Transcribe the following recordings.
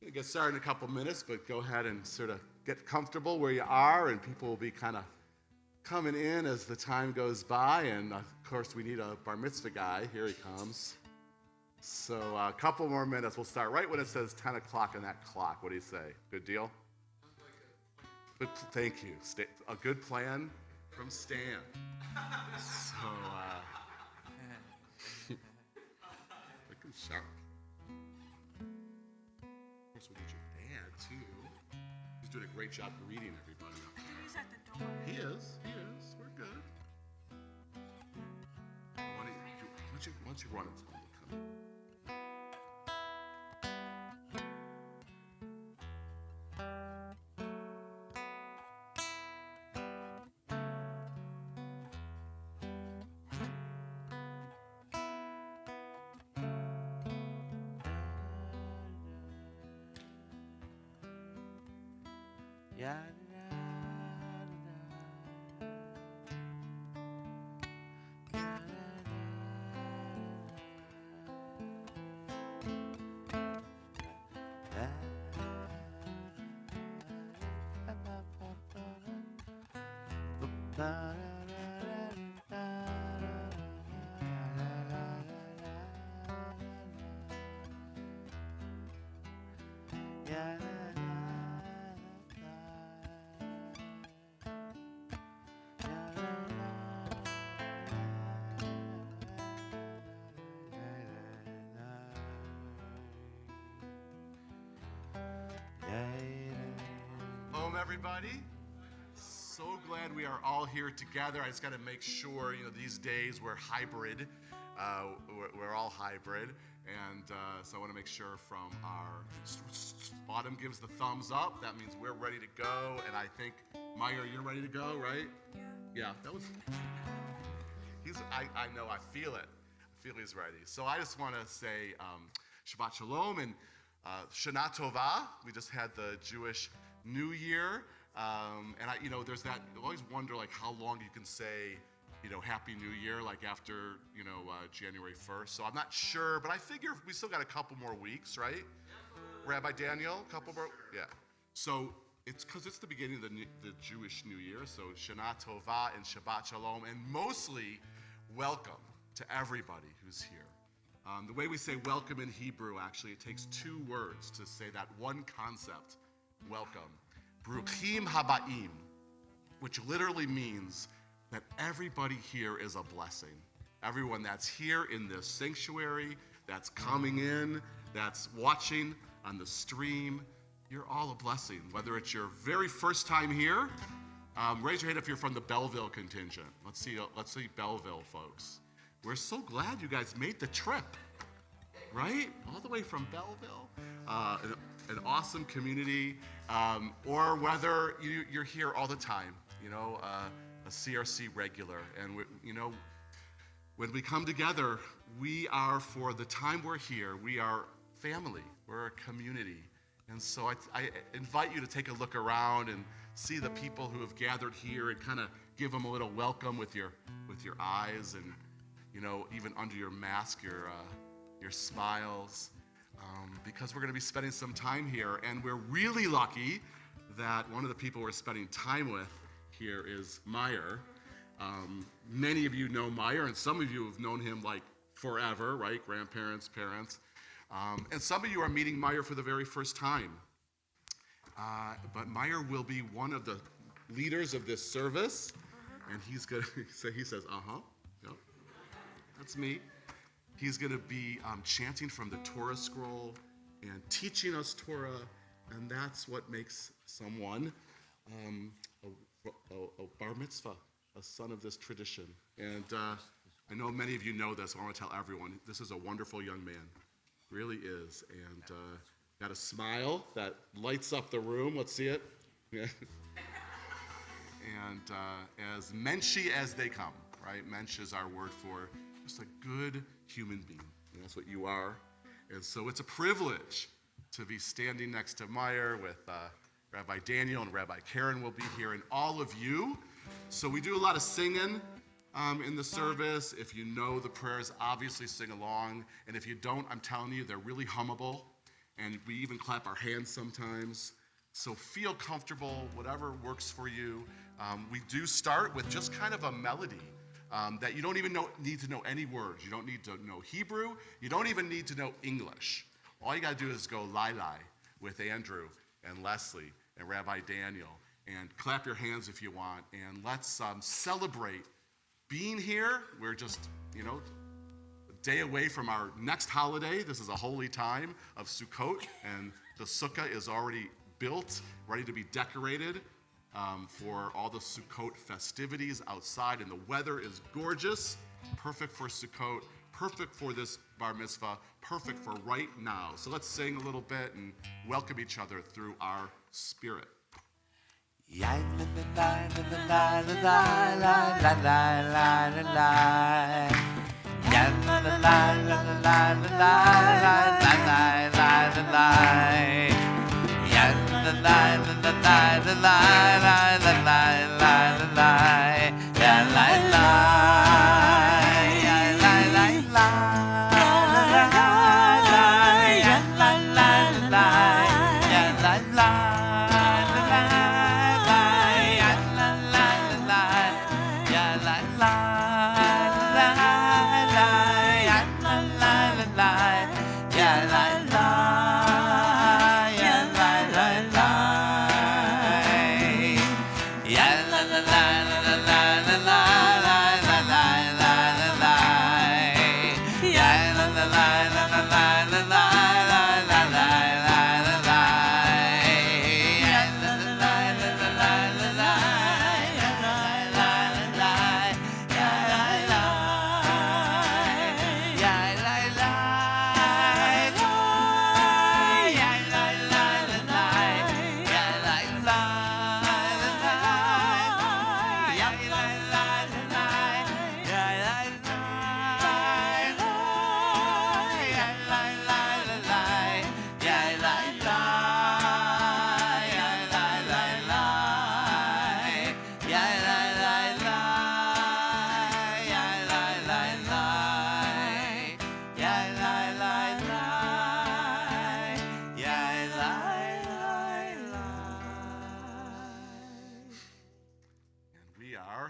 We'll get started in a couple minutes, but go ahead and sort of get comfortable where you are, and people will be kind of coming in as the time goes by. And of course, we need a bar mitzvah guy. Here he comes. So a couple more minutes. We'll start right when it says 10 o'clock on that clock. What do you say? Good deal? Good, thank you. A good plan from Stan. So, looking sharp. Of course, we need your dad, too. He's doing a great job greeting everybody up there. He's at the door. He is. We're good. Why don't you run and tell him to come in? Everybody, so glad we are all here together. I just got to make sure, these days we're hybrid. We're all hybrid, and so I want to make sure from our bottom gives the thumbs up. That means we're ready to go, and I think Meyer, you're ready to go, right? Yeah. That was. I know. I feel it. I feel he's ready. So I just want to say Shabbat Shalom and Shana Tova. We just had the Jewish New Year, and there's that. I always wonder how long you can say, Happy New Year, after January 1st. So I'm not sure, but I figure we still got a couple more weeks, right? Rabbi Daniel, a couple more, yeah. So it's because it's the beginning of the Jewish New Year. So Shana Tova and Shabbat Shalom, and mostly welcome to everybody who's here. The way we say welcome in Hebrew, actually, it takes two words to say that one concept. Welcome. Bruchim Habaim, which literally means that everybody here is a blessing. Everyone that's here in this sanctuary, that's coming in, that's watching on the stream, you're all a blessing. Whether it's your very first time here, raise your hand if you're from the Belleville contingent. Let's see Belleville folks. We're so glad you guys made the trip, right? All the way from Belleville. An awesome community, or whether you're here all the time, a CRC regular. And, when we come together, we are, for the time we're here, we are family. We're a community. And so I invite you to take a look around and see the people who have gathered here and kind of give them a little welcome with your eyes and, even under your mask, your smiles. Because we're going to be spending some time here, and we're really lucky that one of the people we're spending time with here is Meyer. Many of you know Meyer, and some of you have known him forever, right? Grandparents, parents. And some of you are meeting Meyer for the very first time. But Meyer will be one of the leaders of this service. And he's going to say, he says, yep, that's me. He's going to be chanting from the Torah scroll and teaching us Torah. And that's what makes someone a bar mitzvah, a son of this tradition. And I know many of you know this, so I want to tell everyone, this is a wonderful young man. Really is. And got a smile that lights up the room. Let's see it. And as menshy as they come, right? Mensch is our word for just a good human being. And that's what you are. And so it's a privilege to be standing next to Meyer with Rabbi Daniel, and Rabbi Karen will be here, and all of you. So we do a lot of singing in the service. If you know the prayers, obviously sing along. And if you don't, I'm telling you, they're really hummable. And we even clap our hands sometimes. So feel comfortable, whatever works for you. We do start with just kind of a melody that you don't even need to know any words. You don't need to know Hebrew. You don't even need to know English. All you got to do is go Lai with Andrew and Leslie and Rabbi Daniel, and clap your hands if you want. And let's celebrate being here. We're just, a day away from our next holiday. This is a holy time of Sukkot, and the sukkah is already built, ready to be decorated for all the Sukkot festivities outside, and the weather is gorgeous, perfect for Sukkot, perfect for this bar mitzvah, perfect for right now. So let's sing a little bit and welcome each other through our spirit.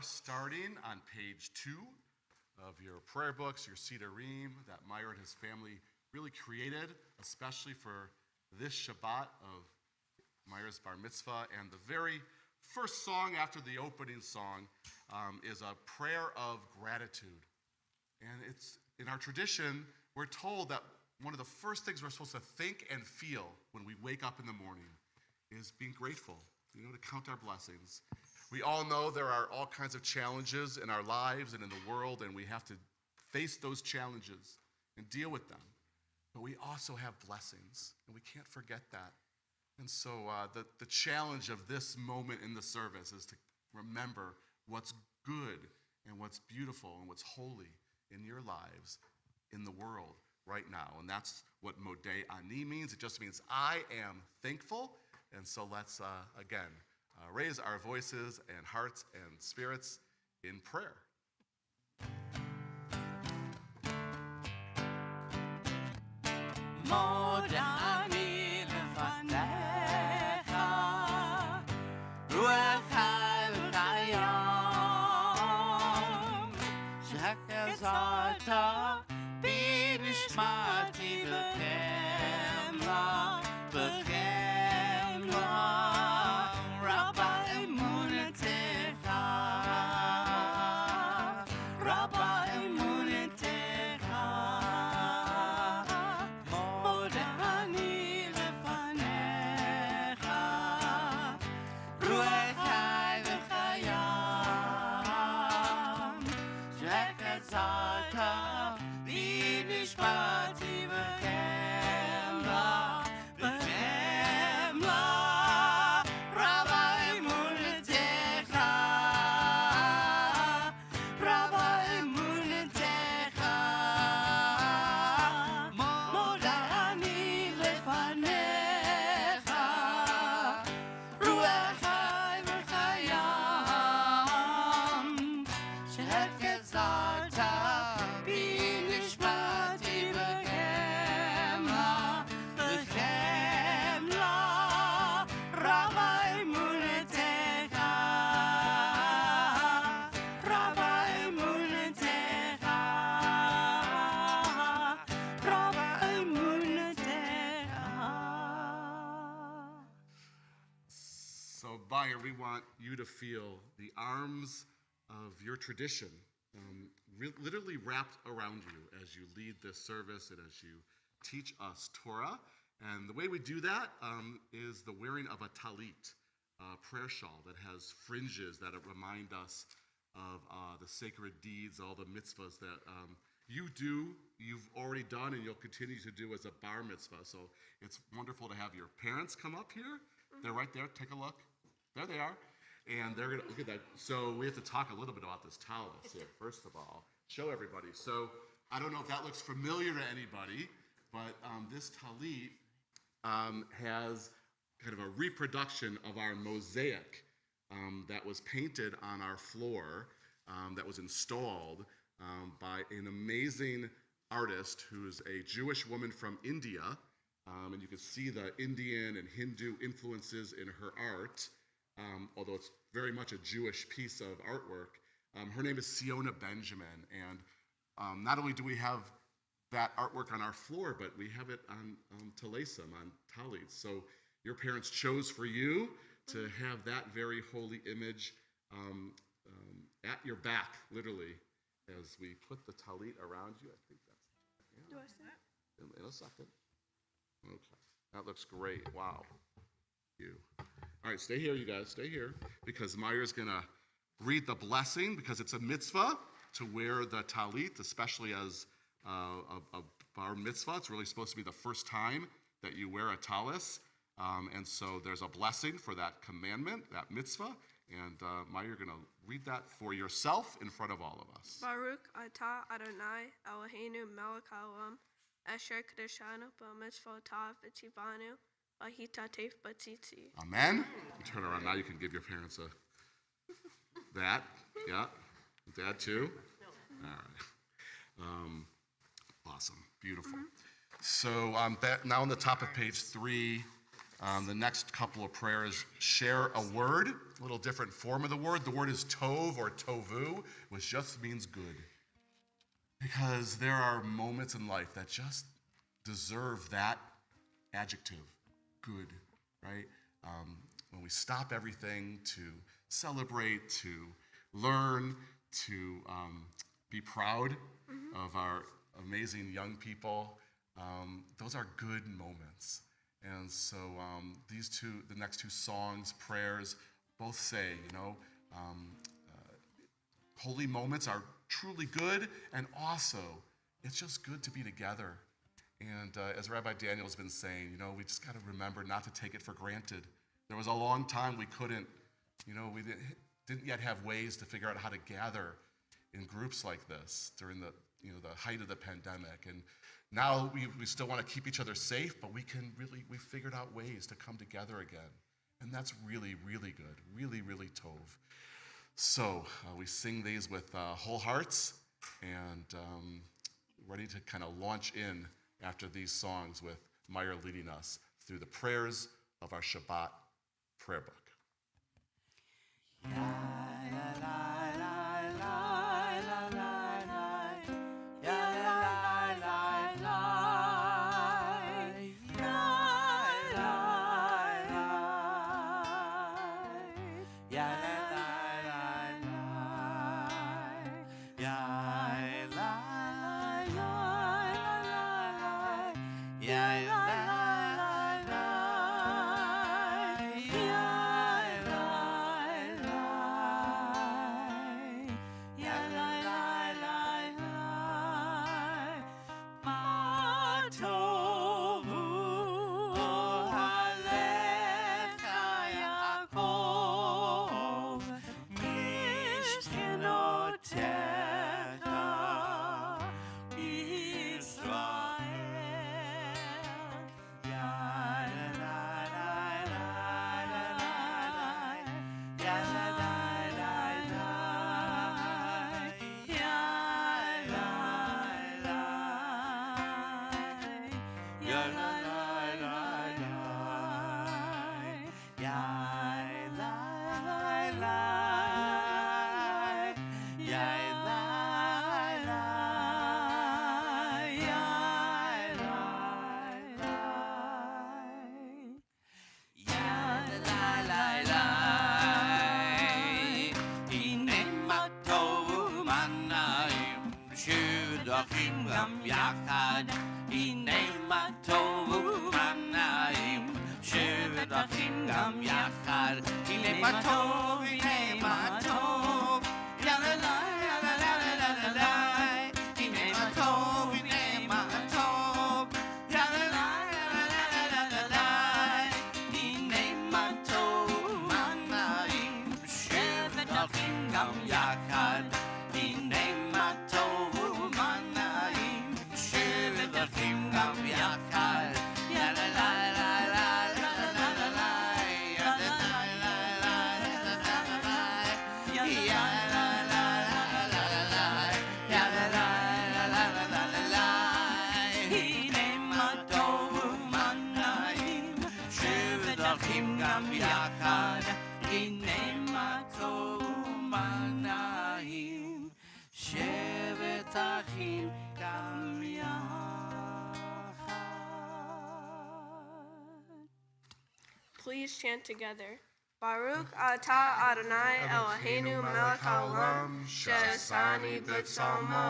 Starting on page 2 of your prayer books, your Sidurim that Meyer and his family really created, especially for this Shabbat of Meyer's bar mitzvah. And the very first song after the opening song is a prayer of gratitude. And it's in our tradition, we're told that one of the first things we're supposed to think and feel when we wake up in the morning is being grateful, to count our blessings. We all know there are all kinds of challenges in our lives and in the world, and we have to face those challenges and deal with them. But we also have blessings, and we can't forget that. And so the challenge of this moment in the service is to remember what's good and what's beautiful and what's holy in your lives, in the world right now. And that's what Modeh Ani means. It just means I am thankful. And so let's, again, raise our voices and hearts and spirits in prayer. Rabba emunet Meyer, we want you to feel the arms of your tradition literally wrapped around you as you lead this service and as you teach us Torah. And the way we do that is the wearing of a talit, a prayer shawl that has fringes that remind us of the sacred deeds, all the mitzvahs that you've already done, and you'll continue to do as a bar mitzvah. So it's wonderful to have your parents come up here. They're right there. Take a look. There they are. And they're going to look at that. So we have to talk a little bit about this talis here, first of all. Show everybody. So I don't know if that looks familiar to anybody, but this talit has kind of a reproduction of our mosaic that was painted on our floor, that was installed by an amazing artist who's a Jewish woman from India. And you can see the Indian and Hindu influences in her art, although it's very much a Jewish piece of artwork. Her name is Siona Benjamin, and not only do we have that artwork on our floor, but we have it on talesim, on talits. So your parents chose for you to have that very holy image at your back, literally, as we put the talit around you. I think that's, yeah. Do I see it? In a second. Okay, that looks great. Wow. You. All right, stay here, you guys. Stay here, because Meyer's going to read the blessing, because it's a mitzvah to wear the talit, especially as a bar mitzvah. It's really supposed to be the first time that you wear a talis. And so there's a blessing for that commandment, that mitzvah. And Meyer, you're going to read that for yourself in front of all of us. Baruch atah Adonai Eloheinu melech haolam asher kadeshanu b'mitzvotav v'tzivanu v'hitatef b'tzitzi. Amen. You turn around now. You can give your parents that. Yeah. Dad too. All right. Awesome. Beautiful. So now on the top of page 3. The next couple of prayers share a word, a little different form of the word. The word is tov or tovu, which just means good. Because there are moments in life that just deserve that adjective, good, right? When we stop everything to celebrate, to learn, to be proud of our amazing young people, those are good moments. And so the next two songs, prayers, both say, holy moments are truly good, and also it's just good to be together. And as Rabbi Daniel's been saying, we just got to remember not to take it for granted. There was a long time we couldn't, we didn't yet have ways to figure out how to gather in groups like this during the height of the pandemic. And now we still want to keep each other safe, but we figured out ways to come together again. And that's really, really good, really, really tov. So we sing these with whole hearts, and ready to kind of launch in after these songs with Meyer leading us through the prayers of our Shabbat prayer book. מה טוב ומה נעים, שבת אחים גם יחד, הנה מה טוב, הנה מה טוב, יאללה יאללה יאללה, הנה מה טוב, הנה מה טוב, יאללה יאללה יאללה, הנה מה טוב, מה נעים, שבת אחים גם יחד, הנה מה טוב ומה נעים, שבת אחים גם יחד, יאללה גם יחד, הנה מה טוב ומה נעים, שבת אחים גם יחד. Please chant together. Baruch atah Adonai Eloheinu melech haolam, she'asani b'tzalmo.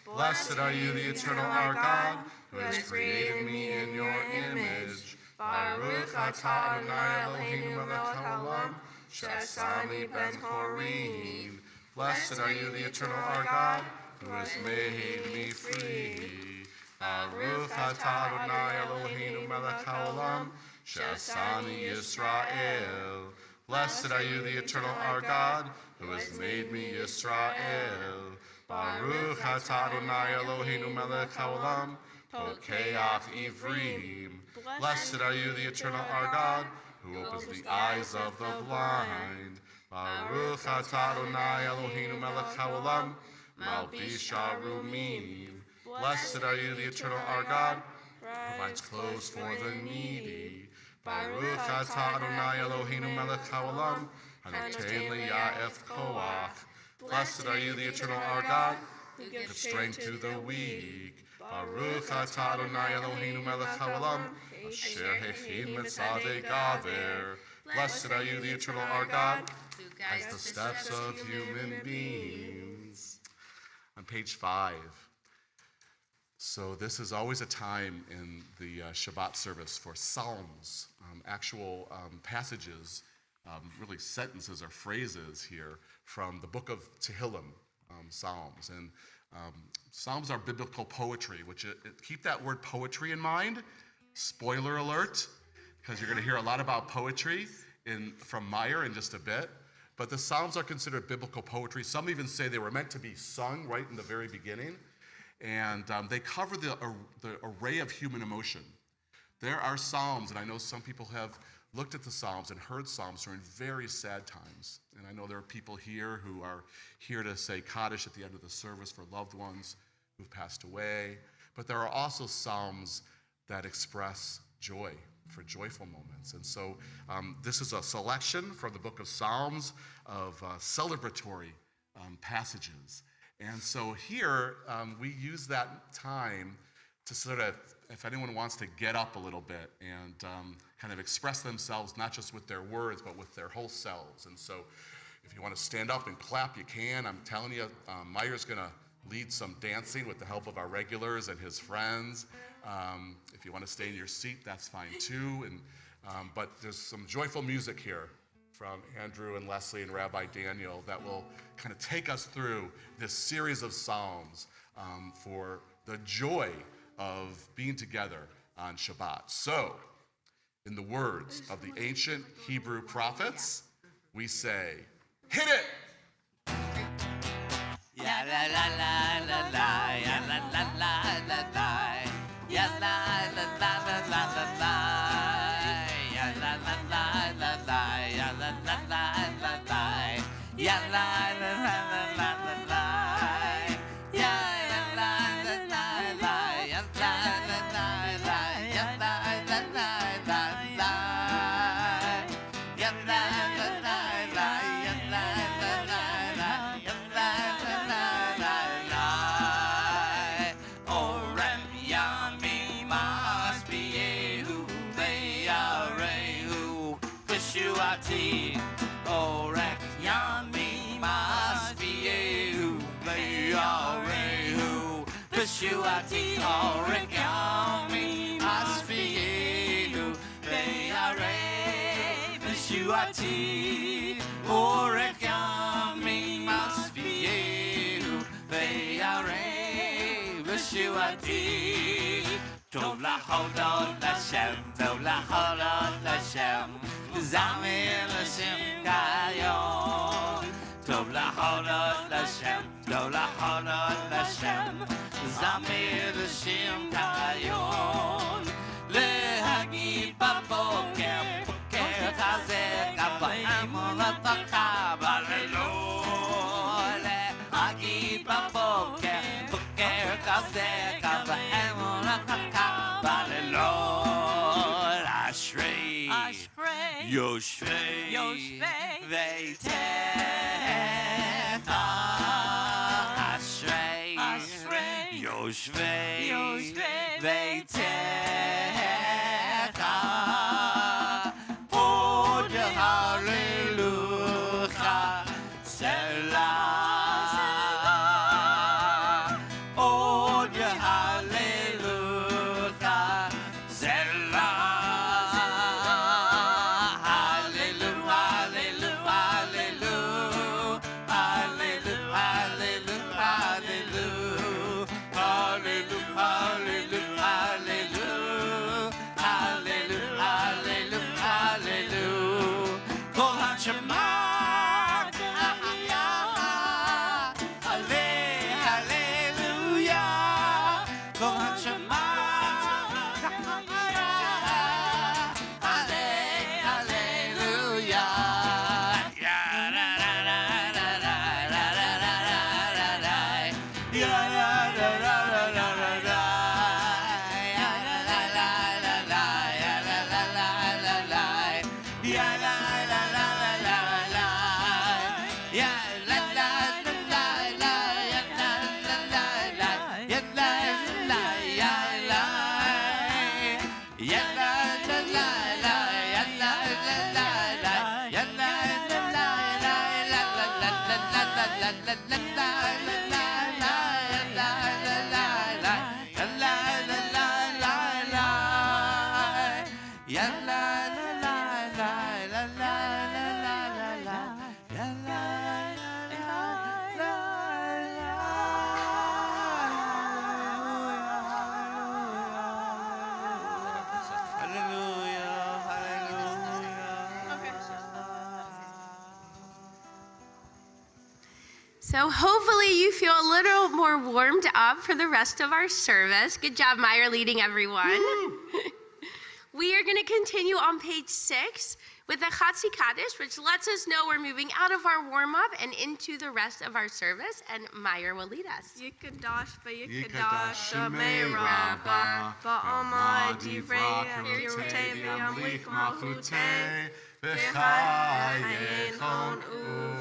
Blessed are you, the eternal our God, who has created me in your image. Baruch atah Adonai Eloheinu melech haolam, she'asani ben horim. Blessed are you, the eternal our God, who has made me free. Baruch atah Adonai Eloheinu melech haolam, she'asani Yisrael. Blessed are you, the eternal our God, who has made me Yisrael. Baruch atah Adonai Eloheinu melech haolam, pokeach ivrim. Blessed are you, the eternal our God, who opens the eyes of the blind. Baruch atah Adonai Eloheinu melech haolam, malbish arumim. Blessed are you, the eternal our God, who provides clothes for the needy. Baruch atah Adonai Eloheinu melech haolam, hanoten liya'ef koach. Blessed are you, the eternal our God, who gives strength to the weak. Baruch atah Adonai Eloheinu melech haolam, asher hechin mitzadei gaver. Blessed are you, the eternal our God, who guides the steps of human beings. On page 5. So this is always a time in the Shabbat service for psalms, actual passages, really sentences or phrases here from the book of Tehillim, Psalms. And Psalms are biblical poetry, which keep that word poetry in mind. Spoiler alert, because you're going to hear a lot about poetry from Meyer in just a bit. But the Psalms are considered biblical poetry. Some even say they were meant to be sung right in the very beginning. And they cover the array of human emotion. There are Psalms, and I know some people have looked at the Psalms and heard Psalms during very sad times. And I know there are people here who are here to say Kaddish at the end of the service for loved ones who've passed away. But there are also Psalms that express joy, for joyful moments. And so this is a selection from the book of Psalms of celebratory passages. And so here we use that time to sort of, if anyone wants to get up a little bit and kind of express themselves, not just with their words, but with their whole selves. And so if you want to stand up and clap, you can. I'm telling you, Meyer's going to lead some dancing with the help of our regulars and his friends. If you want to stay in your seat, that's fine too. And but there's some joyful music here from Andrew and Leslie and Rabbi Daniel that will kind of take us through this series of Psalms for the joy of being together on Shabbat. So, in the words of the ancient Hebrew prophets, we say, hit it! Ya la la la la la, ya la la la la la, ya la la la la la la la, ya la la la la la, ya la la la la la, ya la la la la la la, ya la la la la la, ya la la la la, ya la la la la la, ya la la la la, ya la la la la, ya la la la la la. Orem yami mas biehu Yeshuati, Orech Yami Masviyehu, Veyarei, Yeshuati. Tov lahodot Hashem, Tov lahodot Hashem, Zamir Hashem Kayon. Tov lahodot Hashem, Tov lahodot Hashem, Zamir Hashem Kayon. Lehagid baboker, boker chazek, abayimon atachab, Hallelujah. Lehagid baboker, boker chazek, abayimon atachab, Hallelujah. Ashrei, Yoshvei, Veitecha. Ashrei, Yoshvei, Veitecha. Od Hallelujah, Selah. Od Hallelujah, Selah. So hopefully you feel a little more warmed up for the rest of our service. Good job, Meyer, leading everyone. We are going to continue on page 6 with the Chatzi Kaddish, which lets us know we're moving out of our warm-up and into the rest of our service, and Meyer will lead us. Yikadash Shemei Rabbah, Ba'amah Divrei Kirutei V'yamlik Malchutei, V'chayechon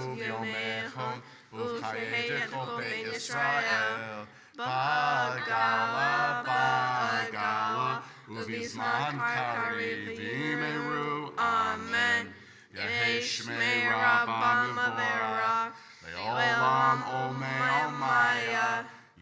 Uvyomechon, Uvchayei Kol Beit Yisrael, Ba'agala, Uvizman Kari V'yimeru, Amen. Yehi Shmei Rabbah Maverach, Le'olam Omei Omaya,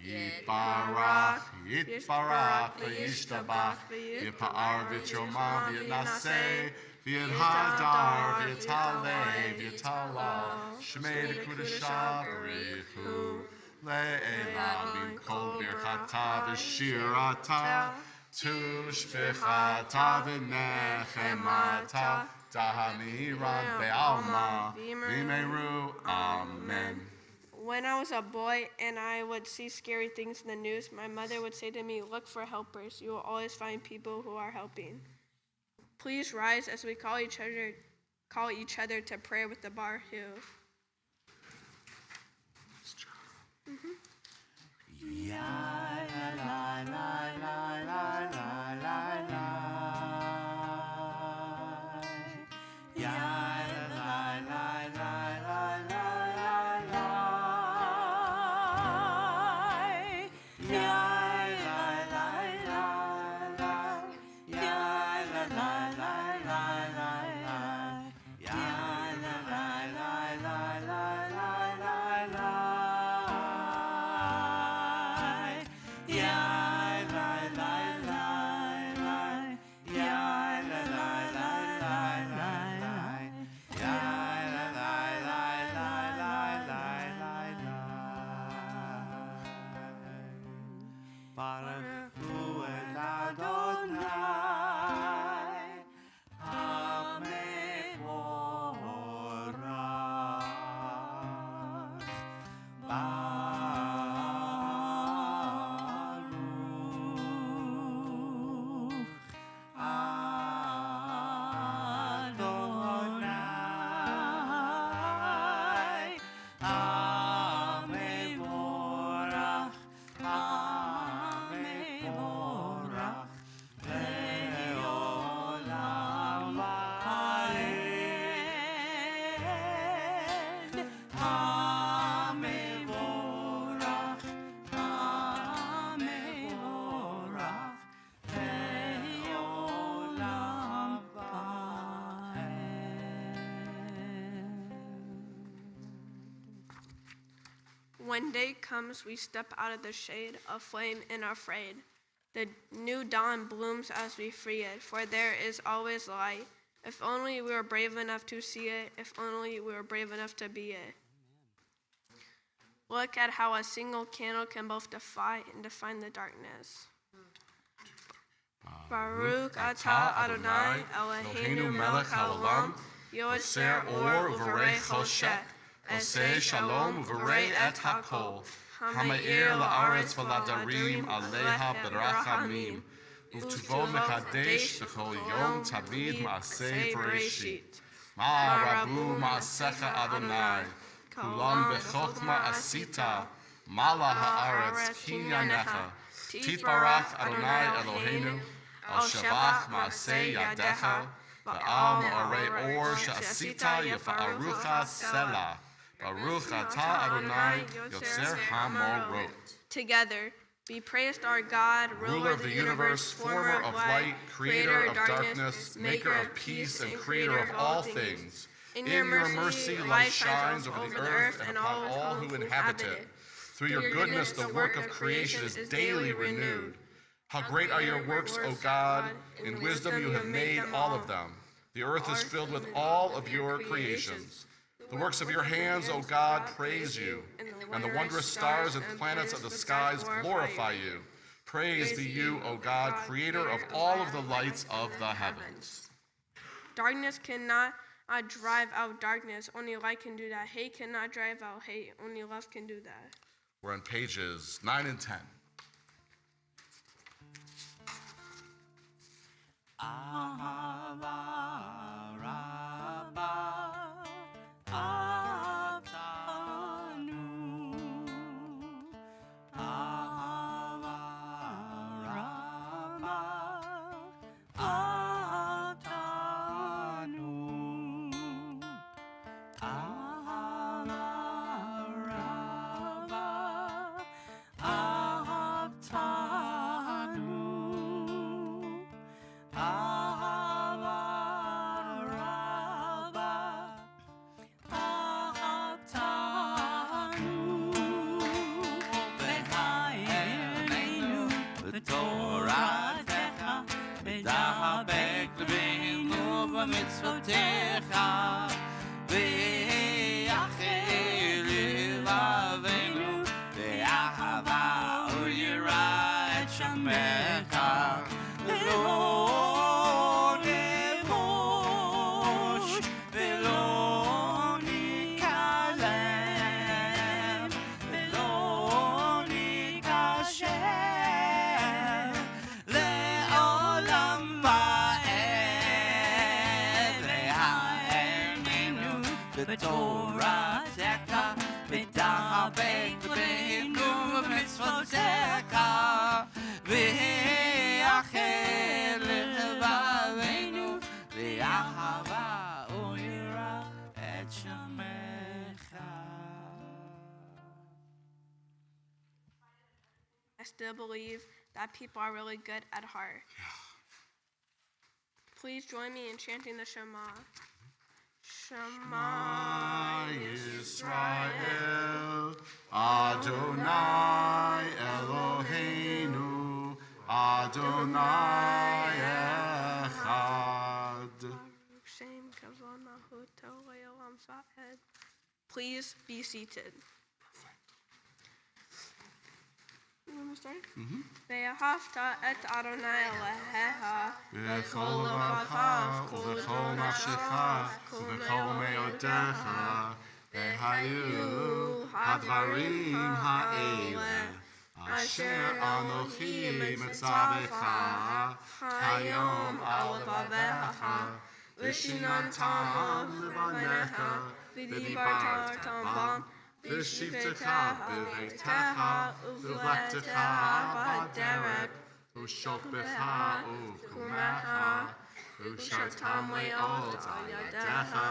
Yitbarach, V'yishtabach, V'yipa'ar V'yomam V'yinaseh, V'yidhadar, V'yitaleh, V'yitala, Shmei D'Kudashah B'richu, Le'elam B'kol Birchata V'shirata, Tushbechata V'nechemata, Tahamiran Be'alma, V'yimeru, Amen. When I was a boy and I would see scary things in the news, my mother would say to me, look for helpers. You will always find people who are helping. Please rise as we call each other to prayer with the Baruch. When day comes, we step out of the shade, aflame and afraid. The new dawn blooms as we free it, for there is always light. If only we were brave enough to see it, if only we were brave enough to be it. Look at how a single candle can both defy and define the darkness. Baruch atah Adonai Eloheinu melech haolam, yotzer or uvarei choshet, eseh shalom uvarei et hakol, ha'me'ir la'aretz v'ladarim aleha berachamim, u'tuvo mekadesh b'chol yom tamid ma'aseh bereshit. Ma rabu ma'asecha Adonai, kulam b'chokma asita, mala ha'aretz kinyanecha, titbarach Adonai Eloheinu, al shavach ma'aseh yadecha, va'al ma'arei or she'asita yafa'arucha selah, baruch atah Adonai yotzer ha'morot. Together, be praised our God, ruler of the universe, former of light, creator of darkness, maker of peace, and creator of all things. In your mercy, light shines over the earth and upon all who inhabit it. Through your goodness, the work of creation is daily renewed. How great are your works, O God! In wisdom you have made all of them. The earth is filled with all of your creations. The works of your hands, O God, praise you, and the wondrous stars and planets of the skies glorify you. Praise be you, O God, creator of all of the lights of the heavens. Darkness cannot drive out darkness, only light can do that. Hate cannot drive out hate, only love can do that. We're on pages 9 and 10. Mitzvotecha ve'achel levaveinu ve'ahava u'yirah et shamecha ve'lo nemosh ve'lo nikalem ve'lo nikashem le'olam Torah Teka, B'daha B'Kleinu, Mitzvotecha, V'achel Levaveinu, V'ahava U'yirah et Shamecha. I still believe that people are really good at heart. Please join me in chanting the Shema. Shema Yisrael, Adonai Eloheinu, Adonai Echad. Please be seated. You want me to start? Ve'ahavta et Adonai Elohecha V'chol levachav, u'v'chol nafshecha, u'v'chol me'odecha, ve'hayu hadvarim ha'ele, asher anochi mitzavecha, hayom al levavecha, v'shinantam levanecha, v'dibartam bam, v'shivtecha b'veitecha, uv'lechtecha b'derek, u'shokbecha uv'kumecha, u'shartam le'ot al yadecha,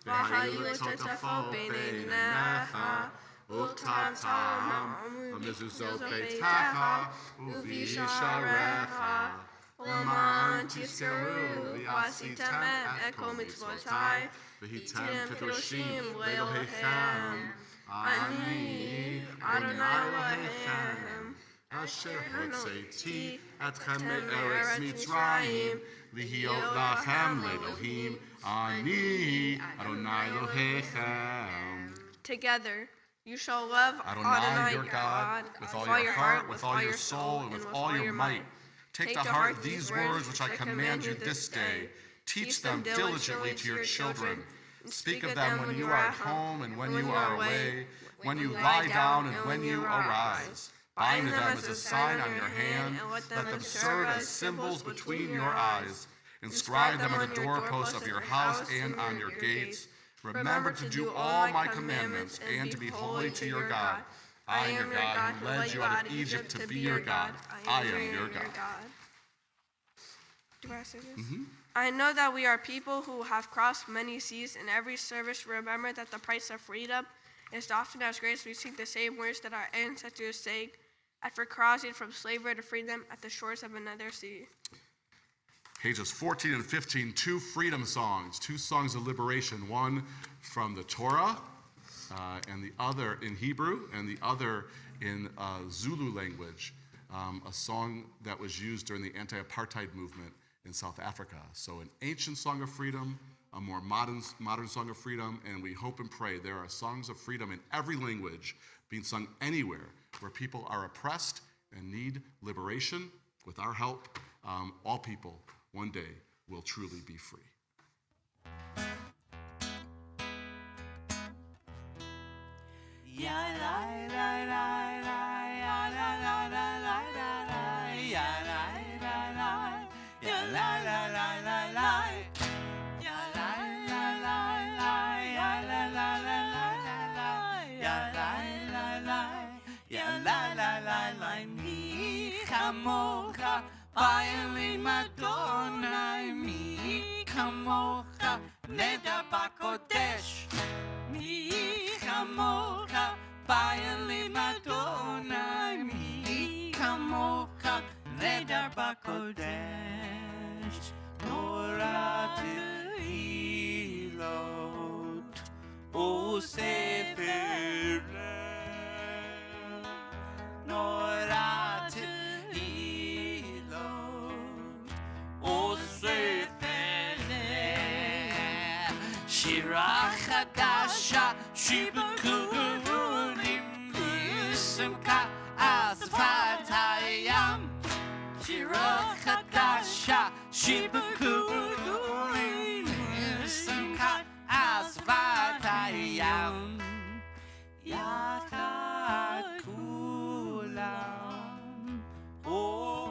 v'hayu totafo b'neinecha, u'tavtam u'mezuzot beitecha, u'v'yisharecha, L'man תזכרו, ועשיתם את כל מצוותיי, והייתם קדושים לאלוהיכם. אני, אדוני אלוהיכם, אשר הוצאתי אתכם מארץ מצרים, להיות לכם לאלוהים. אני, אדוני אלוהיכם. Together, you shall love Adonai your God with all your heart, with all your soul, and with all your might. Take to heart these words which I command you this day. Teach them diligently to your children. Speak of them when you are at home and when you are away, when you lie down and when you arise. Bind them as a sign on your hand. Let them serve as symbols between your eyes. Inscribe them on the doorposts of your house and on your gates. Remember to do all my commandments and to be holy to your God. I am your God who led you out of Egypt to be your God. I am your God. Do I say this? I know that we are people who have crossed many seas. In every service, remember that the price of freedom is to often as grace. We sing the same words that our ancestors sang after crossing from slavery to freedom at the shores of another sea. Pages 14 and 15, two freedom songs, two songs of liberation, one from the Torah and the other in Hebrew and the other in Zulu language, a song that was used during the anti-apartheid movement in South Africa. So an ancient song of freedom, a more modern song of freedom, and we hope and pray there are songs of freedom in every language being sung anywhere where people are oppressed and need liberation. With our help, all people one day will truly be free. Finally, Madonna, mi kamocha, neda bakodesh. Mi kamocha, finally, Madonna, mi kamocha, neda bakodesh. Nora tehilot, o sefer. Nora שירה חדשה שבכולים לשמחה על שפת הים. שירה חדשה שבכולים לשמחה על שפת הים. יחד כולם הודו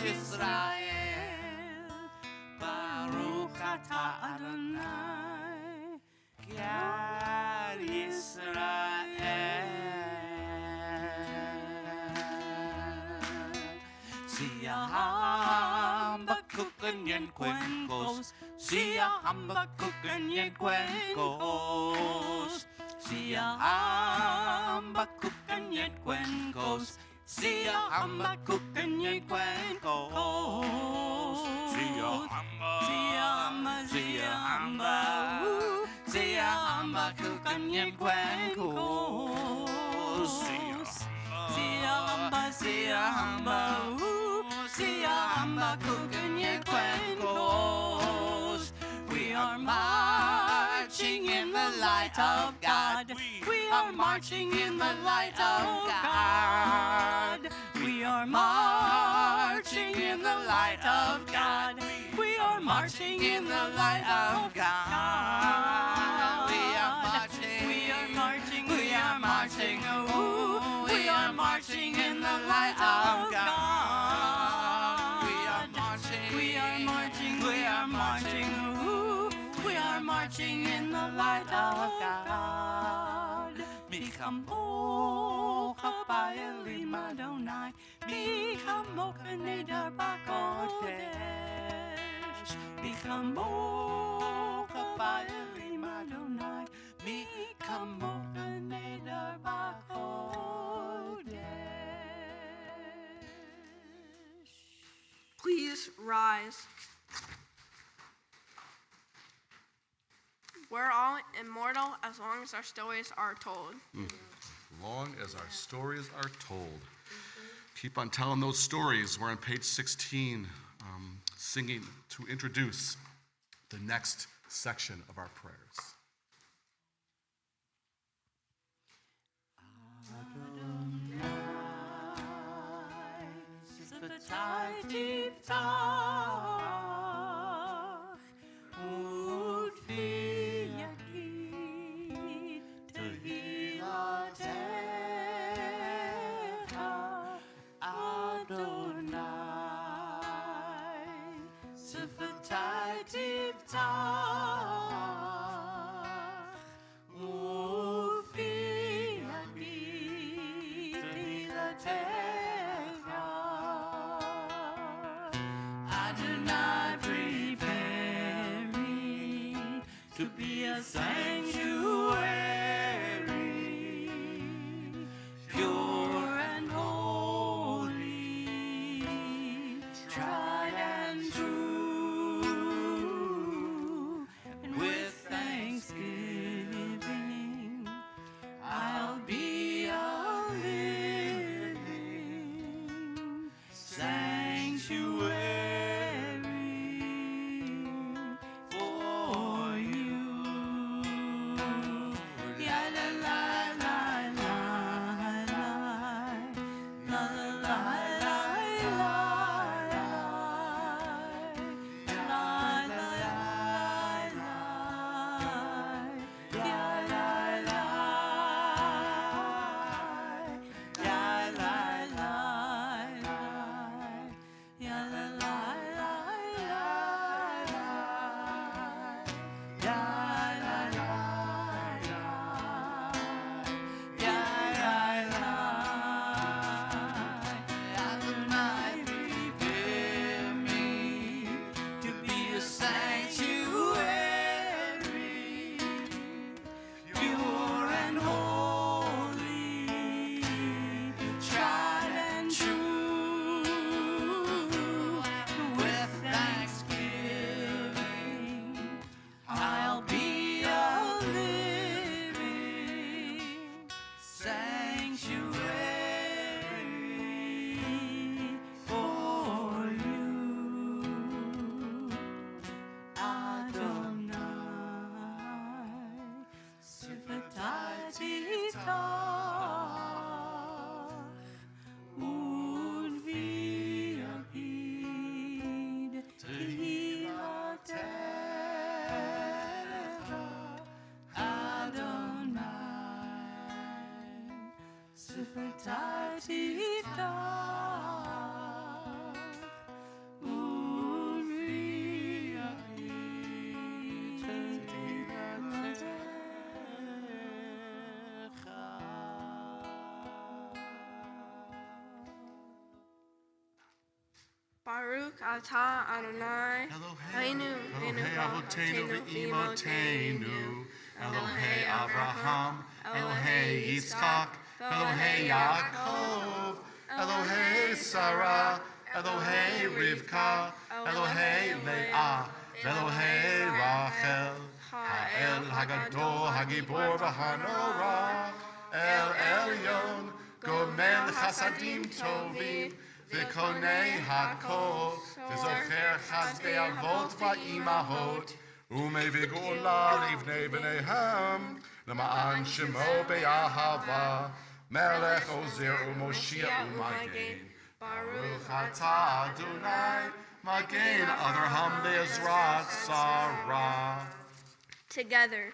Israel, Baruch atah Adonai, Yad Israel. Siya bakukkan yan cuencos, siya bakukkan yan cuencos, siya bakukkan yan cuencos. Siya bakukkan yan cuencos. Siya bakukkan yan cuencos. cooking ye cuencos. We are marching in the light of God. We are marching in the light of God. We are marching in the light of God. We are marching in the light of God. We are marching. We are marching. We are marching. Ooh, we are marching in the light of God. We are marching. We are marching. We are marching. Ooh, we are marching in the light of God. Mikamo kapayeli madonai. Mikamo kaneda bakodesh. Mikamo kapayeli madonai. Mikamo kaneda bakodesh. Please rise. We're all immortal as long as our stories are told. Long as our stories are told. Keep on telling those stories. We're on page 16, singing to introduce the next section of our prayers. Adonai, prepare me to be a sanctuary, pure and holy, tried and true. And with thanksgiving, I'll be a living sanctuary. Baruch atah Adonai, Einu Elohei Avotenu ve'imotenu, Elohei Avraham, Elohei Yitzchak, Elohei Yaakov, Elohei Sarah, Elohei Rivka, Elohei Leah, Elohei Rachel, Ha'el Hagadol, Hagibor v'Hanora, El Elyon, Gomel Chasadim Tovim, וקונה הכל, וזוכר חסדי אבות ואימהות, ומביא גאולה לבני בניהם, למען שמו באהבה, מלך עוזר ומושיע ומגן. ברוך אתה אדוני, מגן אברהם בעזרת שרה. Together.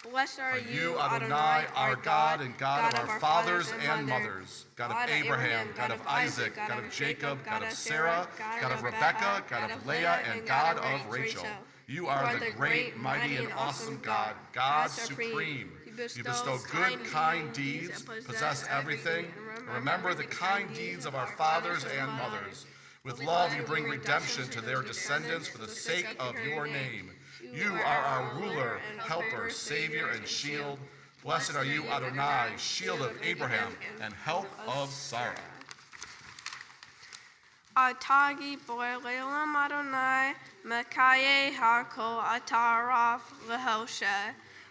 Blessed are You, Adonai, our God and God of our fathers and mothers, God of Abraham, God of Isaac, God of Jacob, God of Sarah, God of Rebekah, God of Leah, and God of Rachel. You are the great, mighty, and awesome God, God supreme. You bestow good, kind deeds, possess everything, and remember the kind deeds of our fathers and mothers. With love you bring redemption to their descendants for the sake of your name. You are our ruler, helper, savior, and shield. Blessed are you, Adonai, shield of Abraham and help of Sarah. Atagi boilelam Adonai, Makaye Hakol Ataraf Lehoshe,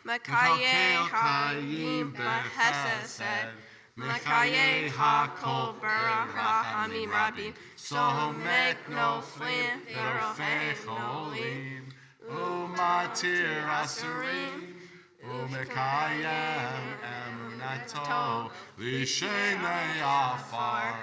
Makaye Hayim Behesed, Makaye Hakol Baraha Hamim Rabim, Sohomek no Flin, Verofecholim. Umatir Asurim, Umekayem Emunato, Lishenei Afar,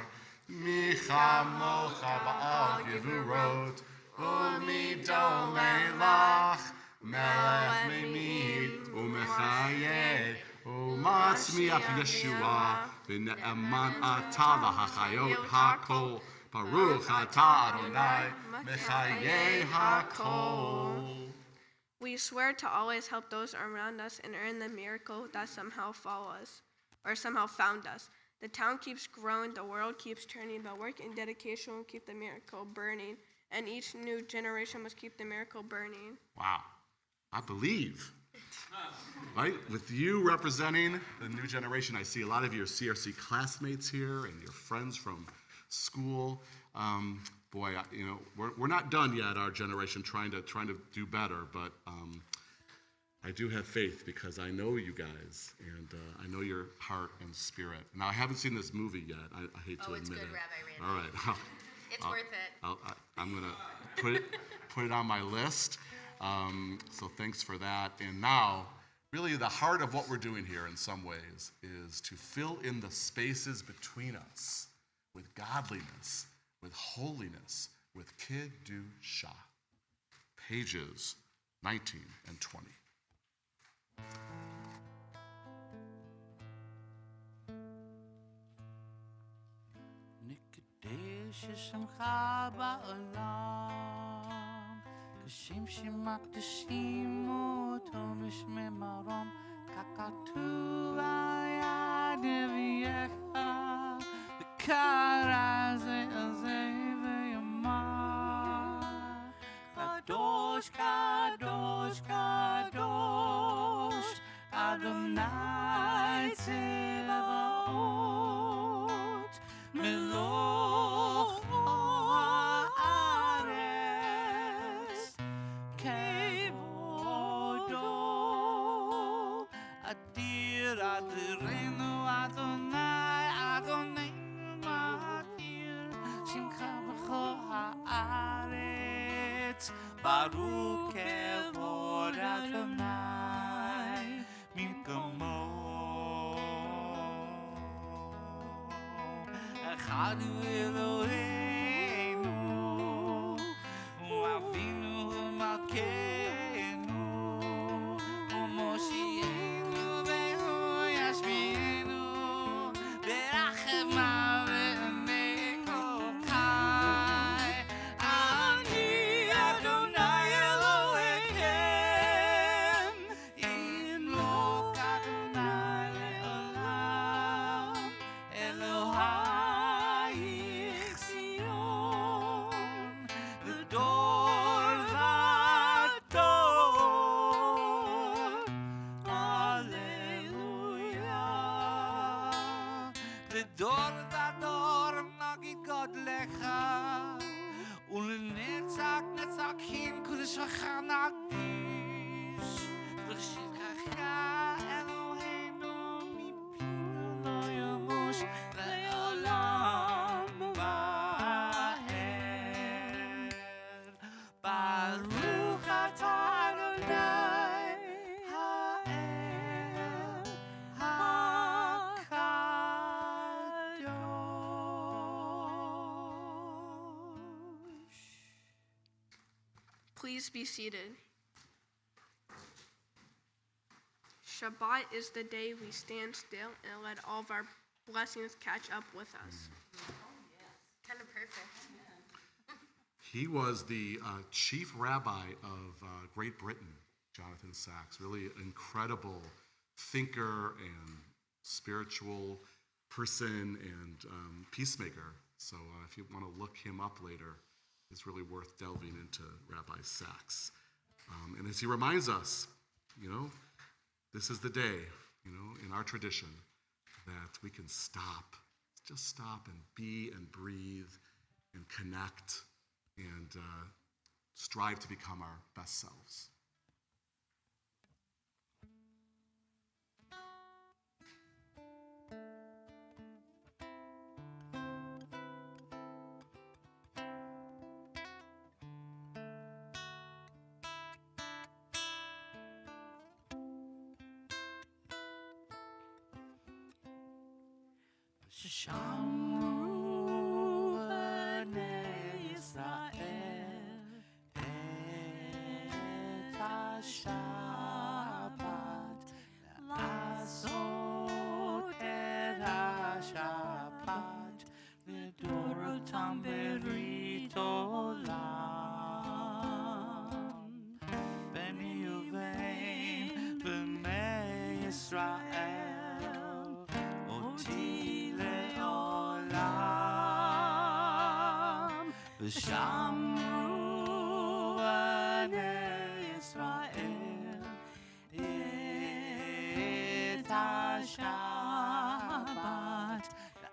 Micha Mocha Baal Gevurot, Umidol Melach, Melech Memid, Umechaye, Umatzmiach Yeshua, V'ne'eman Ata L'Hachayot HaKol, Baruch Atah Adonai, Mechaye HaKol. We swear to always help those around us and earn the miracle that somehow found us. The town keeps growing, the world keeps turning, but work and dedication will keep the miracle burning, and each new generation must keep the miracle burning. Wow, I believe. Right, with you representing the new generation, I see a lot of your CRC classmates here and your friends from school. We're not done yet, our generation, trying to do better, but I do have faith because I know you guys, and I know your heart and spirit. Now, I haven't seen this movie yet. I hate to admit it. Oh, it's good, Rabbi Randy. All right. It's worth it. I'm going to put it on my list, so thanks for that. And now, really the heart of what we're doing here in some ways is to fill in the spaces between us with godliness, with holiness, with Kiddusha. Pages 19 and 20. נקדש שמך בעולם, כשם שמקדשים אותו בשמי מרום, ככתוב היה נביאך, וקרא זה ויאמר, קדוש, קדוש, קדוש, אדוני צבאות, מלוך הארץ, כבודו, אדיר אדירנו אדוני, אדוננו מאדיר, שמך בכל הארץ, ברוך כבוד אדוני, ממקומו. אחד הוא אלוהינו, הוא אבינו ומלכנו, הוא מושיענו והוא ישמיענו, ברחמיו לעיני כל חי. אני אדוני אלוהיכם, ימלוך אדוני לעולם, אלוהיך ציון, לדור ודור. הללויה. לדור ודור נגיד גודלך, ולנצח נצחים קדושך נקדיש, ושבחך אלוהינו מפינו לא ימוש לעולם ועד. Please be seated. Shabbat is the day we stand still and let all of our blessings catch up with us. Kind of perfect. He was the chief rabbi of Great Britain, Jonathan Sacks. Really incredible thinker and spiritual person and peacemaker. So if you want to look him up later, it's really worth delving into Rabbi Sacks. And as he reminds us, this is the day, in our tradition, that we can just stop and be and breathe and connect and strive to become our best selves. Shamru b'nei Yisrael et ha-Shabbat la'asot et ha-Shabbat לדורותם ברית עולם בני ובן בני ישראל אותי לעולם ושמרו בני ישראל את השבת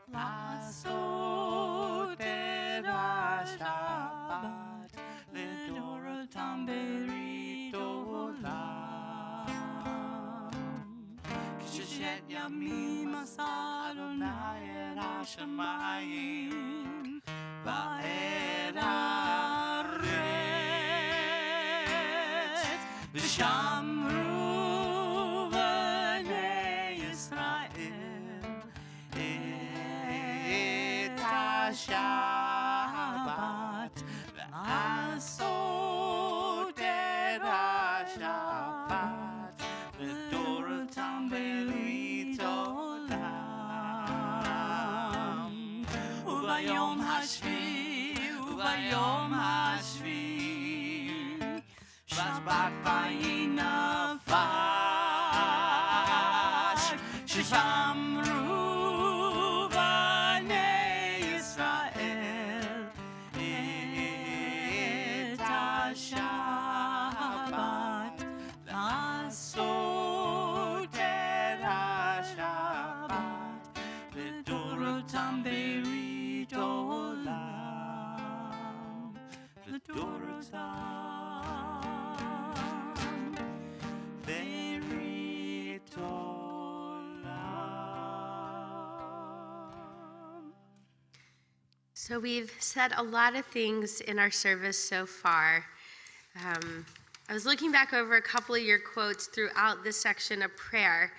לעשות את השבת לדורותם ברית עולם כששת ימים עשה אדוני את השמיים ואת הארץ ושמרו בני ישראל את השבת לעשות את השבת לדורותם ברית עולם וביום השביעי שבת ויהי נפש ששמרו בני ישראל את השבת לעשות את השבת לדורותם ברית עולם לדורותם ברית עולם. So we've said a lot of things in our service so far. I was looking back over a couple of your quotes throughout this section of prayer,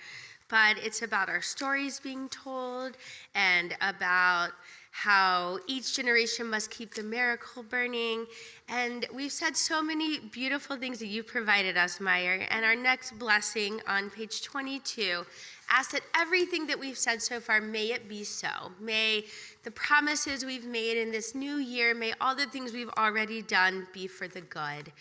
but it's about our stories being told and about how each generation must keep the miracle burning. And we've said so many beautiful things that you've provided us, Meyer. And our next blessing on page 22 asks that everything that we've said so far, may it be so. May the promises we've made in this new year, may all the things we've already done be for the good.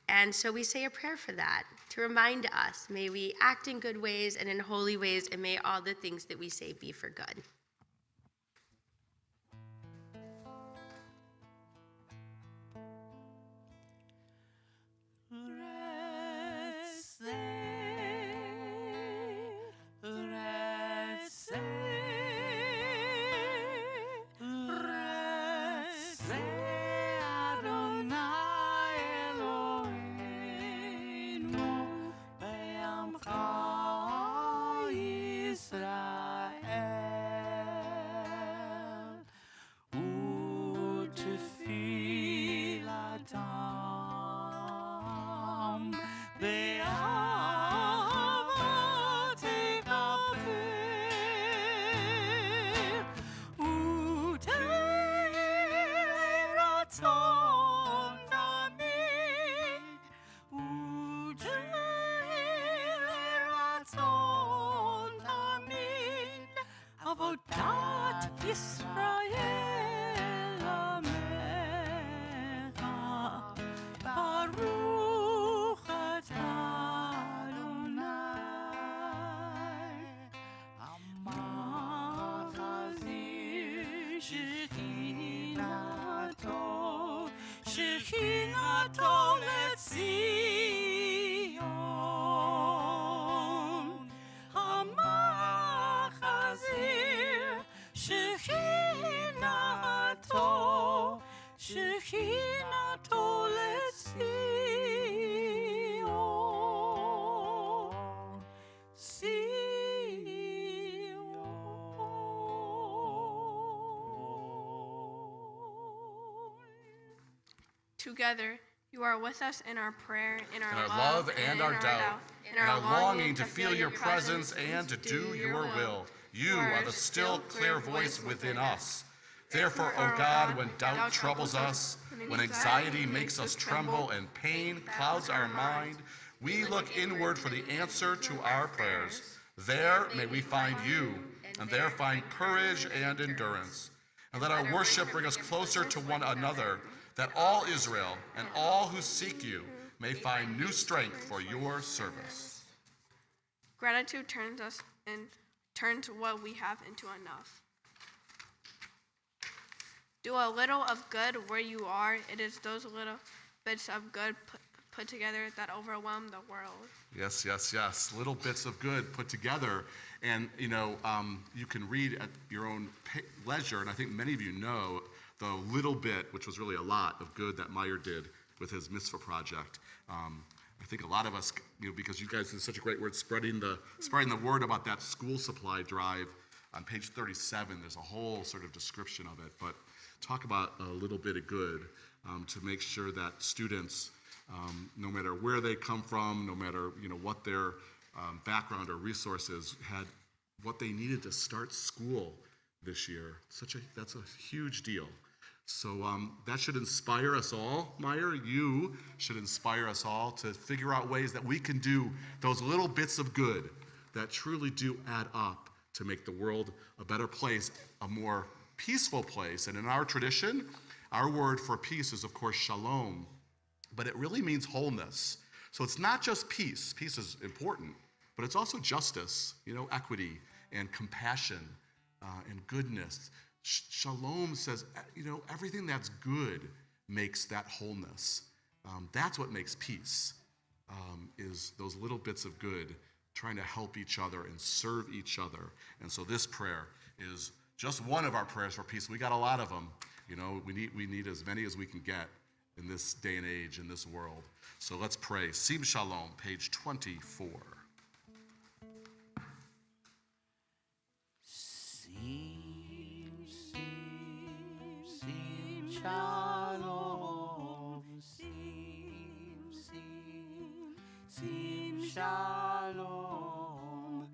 And so we say a prayer for that, to remind us, may we act in good ways and in holy ways, and may all the things that we say be for good. עבודת ישראל עמך, ברוך אתה אדוני, המחזיר שכינתו, שכינתו לציון, המחזיר שכינתו, שכינתו לציון, Together, you are with us in our prayer, in our love and our doubt, in our longing to feel your presence and to do your will. You are the still clear voice within us. Therefore, O God, when doubt troubles us, when anxiety makes us tremble and pain clouds our mind, we look inward for the answer to our prayers. There may we find you, and there find courage and endurance. And let our worship bring us closer to one another, that all Israel and all who seek you may find new strength for your service. Gratitude turns what we have into enough. Do a little of good where you are. It is those little bits of good put together that overwhelm the world. Yes, yes, yes. Little bits of good put together. And, you can read at your own leisure, and I think many of you know the little bit, which was really a lot of good that Meyer did with his Mitzvah project. I think a lot of us, because you guys did such a great word spreading the word about that school supply drive. On page 37, there's a whole sort of description of it. But talk about a little bit of good to make sure that students, no matter where they come from, no matter what their background or resources, had what they needed to start school this year. That's a huge deal. So that should inspire us all. Meyer, you should inspire us all to figure out ways that we can do those little bits of good that truly do add up to make the world a better place, a more peaceful place. And in our tradition, our word for peace is, of course, shalom, but it really means wholeness. So it's not just peace. Peace is important, but it's also justice, equity and compassion and goodness. Shalom says, everything that's good makes that wholeness. That's what makes peace, is those little bits of good, trying to help each other and serve each other. And so this prayer is just one of our prayers for peace. We got a lot of them. We need as many as we can get in this day and age, in this world. So let's pray. Sim Shalom, page 24. Shalom, sim shalom,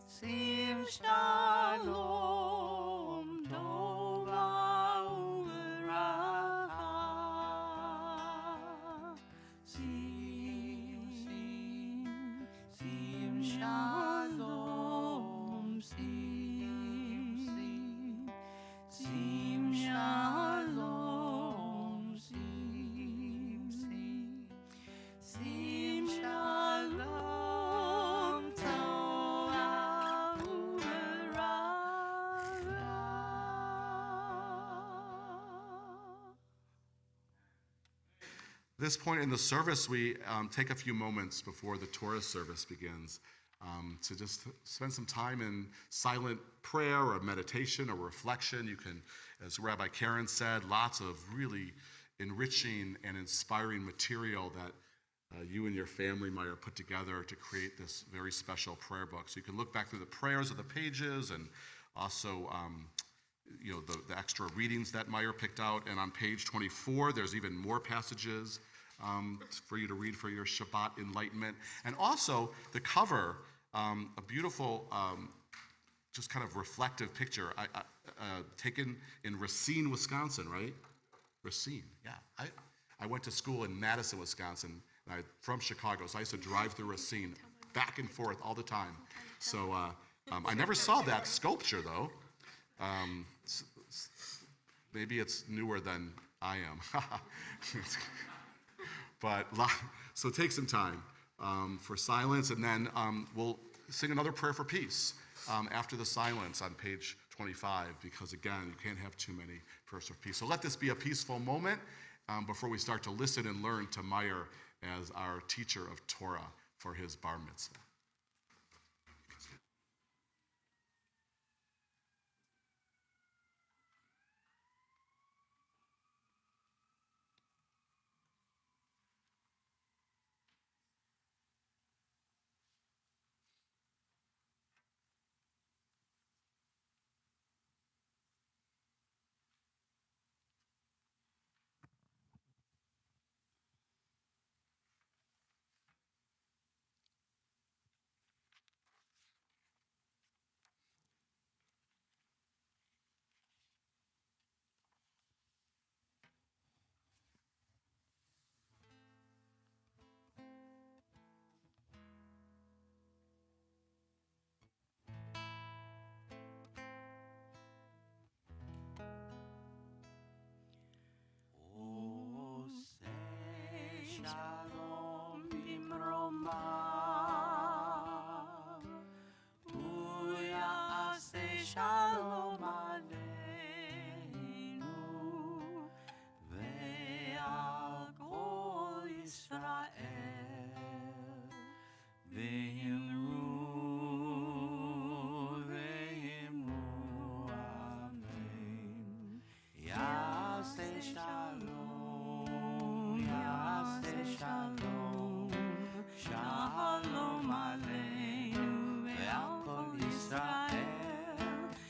sim shalom, tova uveracha, sim shalom, Sim shalom, sim shalom, Torah uveracha. This point in the service, we take a few moments before the Torah service begins to just spend some time in silent prayer or meditation or reflection. You can, as Rabbi Karen said, lots of really enriching and inspiring material that you and your family might have put together to create this very special prayer book. So you can look back through the prayers of the pages and also the extra readings that Meyer picked out. And on page 24, there's even more passages for you to read for your Shabbat enlightenment. And also the cover, a beautiful, just kind of reflective picture taken in Racine, Wisconsin, right? Racine, yeah. I went to school in Madison, Wisconsin, and I'm from Chicago, so I used to drive through Racine back and forth all the time. So I never saw that sculpture, though. Maybe it's newer than I am. But so take some time for silence, and then we'll sing another prayer for peace after the silence on page 25, because again, you can't have too many prayers for peace. So let this be a peaceful moment before we start to listen and learn to Meyer as our teacher of Torah for his bar mitzvah. Shalom bimroma, uyase shalom aleinu, ve'al kol Yisrael, ve'imru amen. Yase shalom, yase shalom, shalom aleinu ve'al kol Yisrael.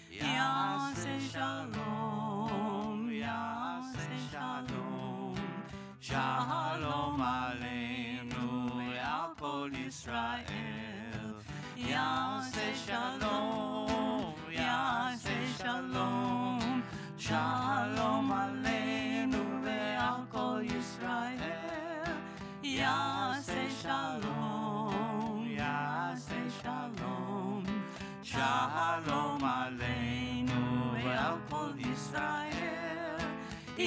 Yase shalom, yase shalom, shalom aleinu ve'al kol Yisrael. Yase shalom, yase shalom, shalom aleinu ve'al kol Yisrael. Yase shalom, yase shalom, shalom aleinu ve'al kol Yisrael.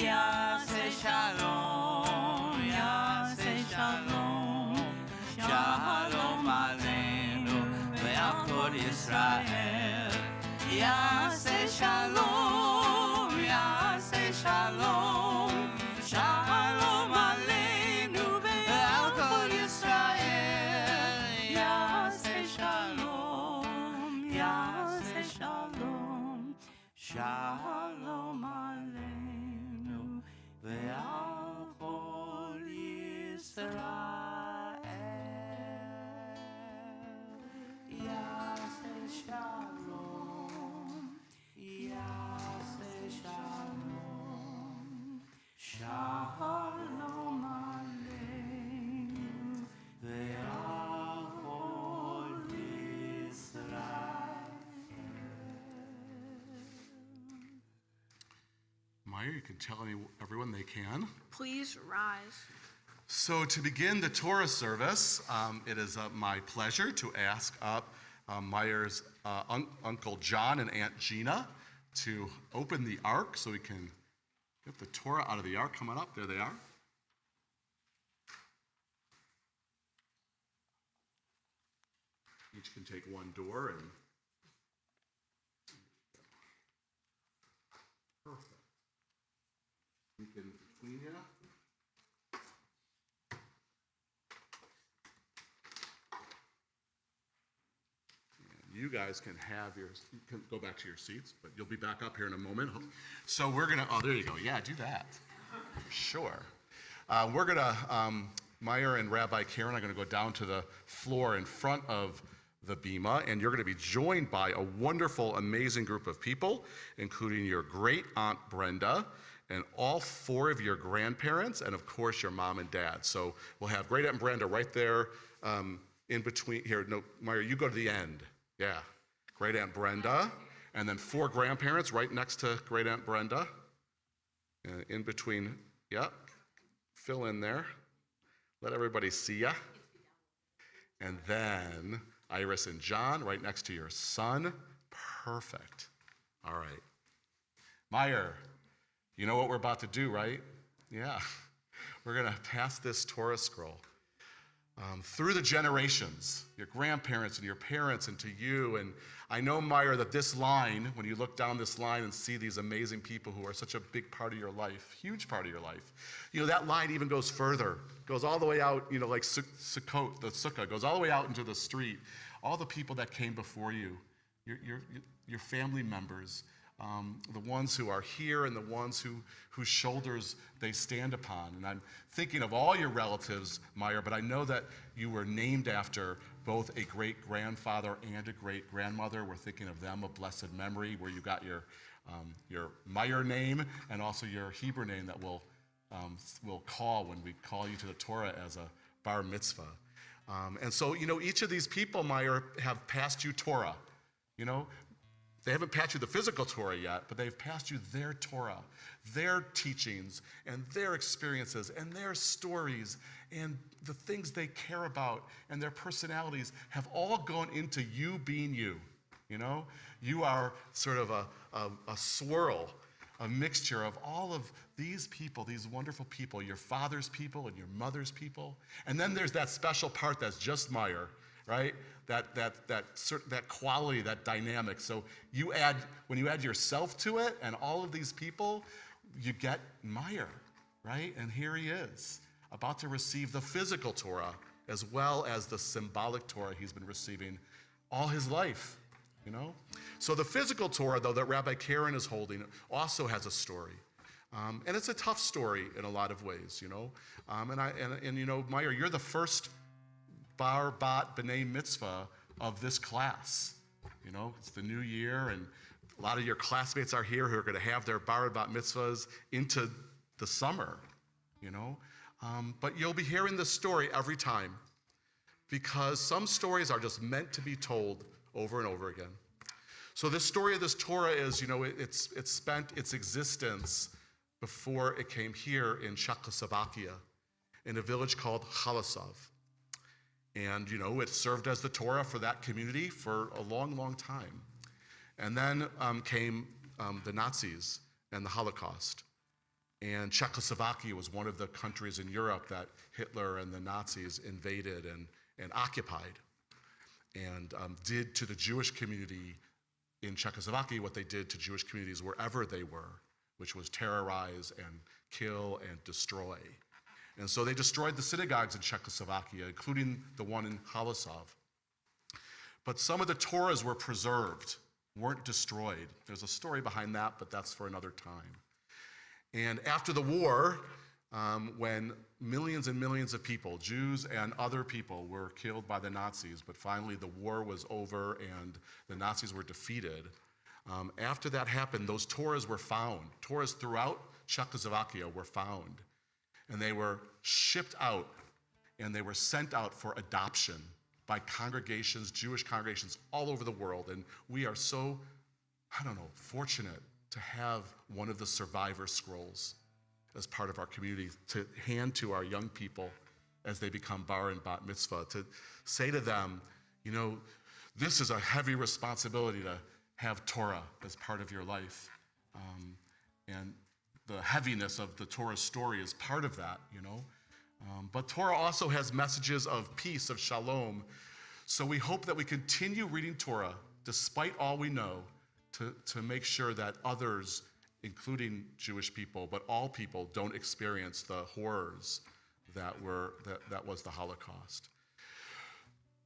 Yase shalom, yase shalom, shalom aleinu ve'al kol Yisrael. Yase shalom, yase shalom, shalom aleinu ve'al kol Yisrael. Yase shalom, yase shalom, shalom aleinu ve'al kol Yisrael. Yase shalom, yase shalom, shalom aleinu ve'al kol Yisrael. Meyer, you can tell everyone they can. Please rise. So to begin the Torah service, it is my pleasure to ask up Meyer's Uncle John and Aunt Gina to open the ark so we can get the Torah out of the ark. Come on up, there they are. Each can take one door and perfect. You can between you. You guys can you can go back to your seats, but you'll be back up here in a moment. So we're gonna, there you go. Yeah, do that. Sure. We're gonna, Meyer and Rabbi Karen are gonna go down to the floor in front of the bima, and you're gonna be joined by a wonderful, amazing group of people, including your great aunt Brenda, and all four of your grandparents, and of course your mom and dad. So we'll have great aunt Brenda right there in between, here, no, Meyer, you go to the end. Yeah, great aunt Brenda, and then four grandparents right next to great aunt Brenda. In between, yeah, fill in there. Let everybody see ya. And then Iris and John right next to your son. Perfect. All right. Meyer, you know what we're about to do, right? Yeah. We're going to pass this Torah scroll through the generations, your grandparents and your parents and to you. And I know, Meyer, that this line, when you look down this line and see these amazing people who are such a big part of your life, huge part of your life, that line even goes further, goes all the way out, like Sukkot, the sukkah, goes all the way out into the street. All the people that came before you, your family members, the ones who are here and the ones whose shoulders they stand upon. And I'm thinking of all your relatives, Meyer, but I know that you were named after both a great-grandfather and a great-grandmother. We're thinking of them of blessed memory, where you got your Meyer name and also your Hebrew name that we'll call when we call you to the Torah as a bar mitzvah. And so, each of these people, Meyer, have passed you Torah. They haven't passed you the physical Torah yet, but they've passed you their Torah, their teachings, and their experiences, and their stories, and the things they care about, and their personalities have all gone into you being you. You are sort of a swirl, a mixture of all of these people, these wonderful people, your father's people and your mother's people. And then there's that special part that's just Meyer, right? That quality, that dynamic. So when you add yourself to it and all of these people, you get Meyer, right? And here he is, about to receive the physical Torah as well as the symbolic Torah he's been receiving all his life, So the physical Torah, though, that Rabbi Karen is holding also has a story. And it's a tough story in a lot of ways, And Meyer, you're the first bar bat b'nai mitzvah of this class. It's the new year, and a lot of your classmates are here who are going to have their bar bat mitzvahs into the summer, But you'll be hearing this story every time, because some stories are just meant to be told over and over again. So this story of this Torah is, it's spent its existence before it came here in Czechoslovakia, in a village called Halasov. And, it served as the Torah for that community for a long, long time. And then came the Nazis and the Holocaust. And Czechoslovakia was one of the countries in Europe that Hitler and the Nazis invaded and occupied, and did to the Jewish community in Czechoslovakia what they did to Jewish communities wherever they were, which was terrorize and kill and destroy. And so they destroyed the synagogues in Czechoslovakia, including the one in Halasov. But some of the Torahs were preserved, weren't destroyed. There's a story behind that, but that's for another time. And after the war, when millions and millions of people, Jews and other people, were killed by the Nazis, but finally the war was over and the Nazis were defeated, after that happened, those Torahs were found. Torahs throughout Czechoslovakia were found. And they were shipped out, and they were sent out for adoption by congregations, Jewish congregations all over the world. And we are so, fortunate to have one of the survivor scrolls as part of our community to hand to our young people as they become bar and bat mitzvah, to say to them, this is a heavy responsibility to have Torah as part of your life. And the heaviness of the Torah story is part of that, But Torah also has messages of peace, of shalom. So we hope that we continue reading Torah, despite all we know, to make sure that others, including Jewish people, but all people, don't experience the horrors that was the Holocaust.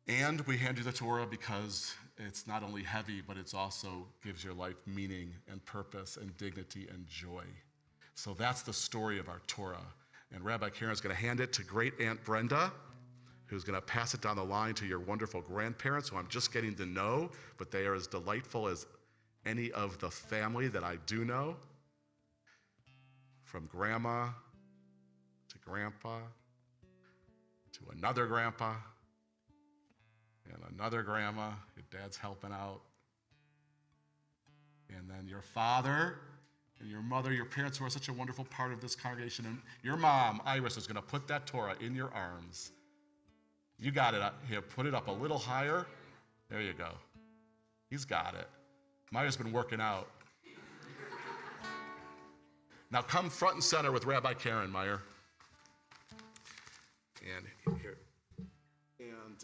And we hand you the Torah because it's not only heavy, but it's also gives your life meaning and purpose and dignity and joy. So that's the story of our Torah. And Rabbi Karen is going to hand it to Great Aunt Brenda, who's going to pass it down the line to your wonderful grandparents, who I'm just getting to know, but they are as delightful as any of the family that I do know. From grandma to grandpa to another grandpa and another grandma. Your dad's helping out. And then your father and your mother, your parents, who are such a wonderful part of this congregation. And your mom, Iris, is going to put that Torah in your arms You got it up here. Put it up a little higher. There you go. He's got it. Meyer's been working out. Now come front and center with Rabbi Karen, Meyer. And here. And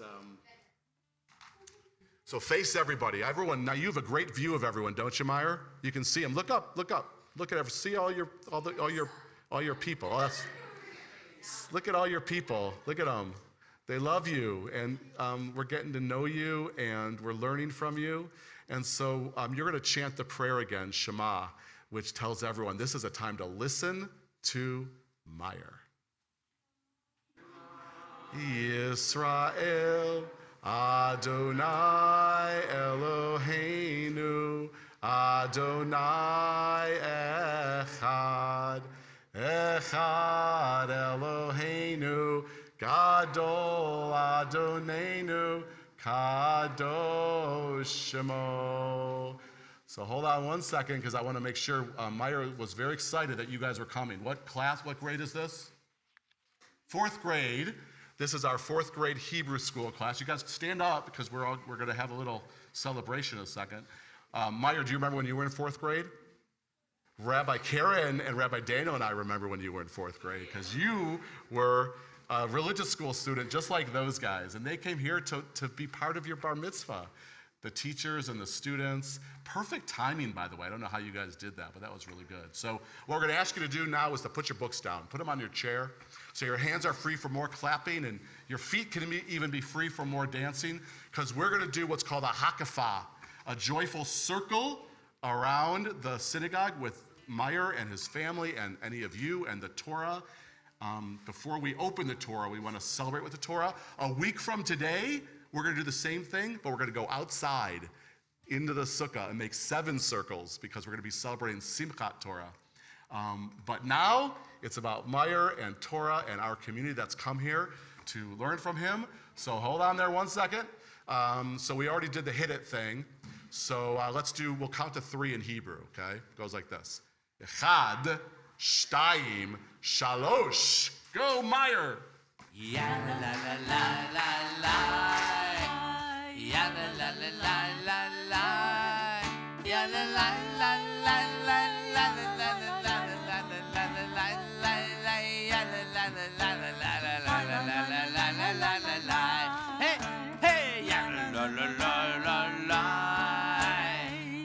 so face everybody. Everyone, now you have a great view of everyone, don't you, Meyer? You can see them. Look up, look up. Look at see all your people. Oh, look at all your people. Look at them. They love you, and we're getting to know you, and we're learning from you. And so you're going to chant the prayer again, Shema, which tells everyone this is a time to listen to Meyer. Yisrael, Adonai Eloheinu, Adonai Echad, Echad Eloheinu, Gadol Adonenu, Kadosh Shemo. So hold on one second, because I want to make sure Meyer was very excited that you guys were coming. What grade is this? 4th grade. This is our 4th grade Hebrew school class. You guys stand up, because we're going to have a little celebration in a second. Meyer, do you remember when you were in 4th grade? Rabbi Karen and Rabbi Daniel and I remember when you were in 4th grade, because you were a religious school student just like those guys, and they came here to be part of your bar mitzvah. The teachers and the students. Perfect timing, by the way. I don't know how you guys did that, but that was really good. So what we're going to ask you to do now is to put your books down. Put them on your chair so your hands are free for more clapping, and your feet can even be free for more dancing, because we're going to do what's called a hakafah, a joyful circle around the synagogue with Meyer and his family and any of you and the Torah. Before we open the Torah, we want to celebrate with the Torah. A week from today, we're going to do the same thing, but we're going to go outside into the sukkah and make 7 circles, because we're going to be celebrating Simchat Torah. But now it's about Meyer and Torah and our community that's come here to learn from him. So hold on there one second. So we already did the hit it thing. So we'll count to 3 in Hebrew, okay? It goes like this. Echad, shtayim, shalosh. Go, Meyer. Ya la la la la la la. Ya la la la la la la. Ya la la la la la la la la la la la la. Ya la la la la la la la la la la la la. Hey hey. Ya la la la la la.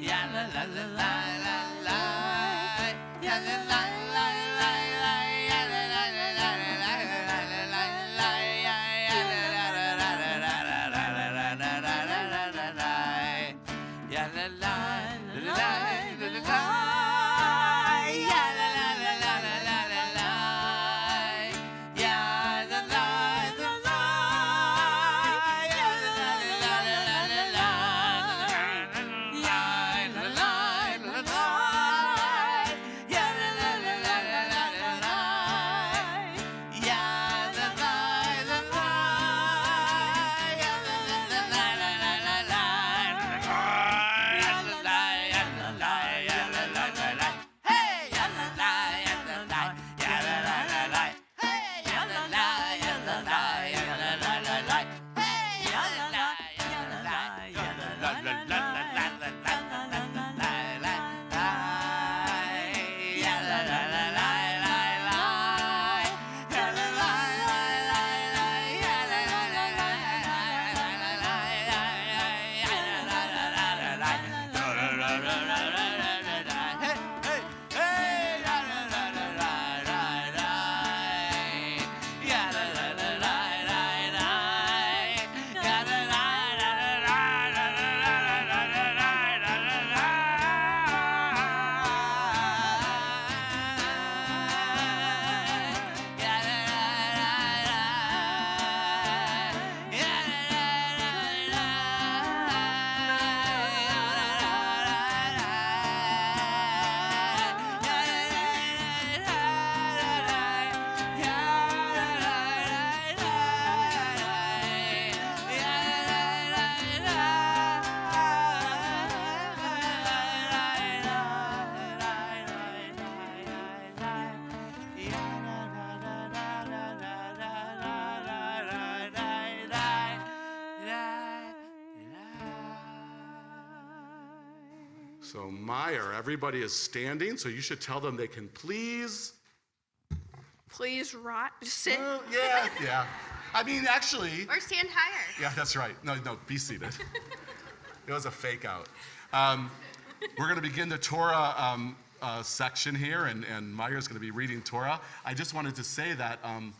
Ya la la la la la. Ya la la la. So Meyer, everybody is standing, so you should tell them they can please. Please sit. Yeah. I mean, actually. Or stand higher. Yeah, that's right. No, be seated. It was a fake out. We're going to begin the Torah section here, and Meyer's going to be reading Torah. I just wanted to say that I'm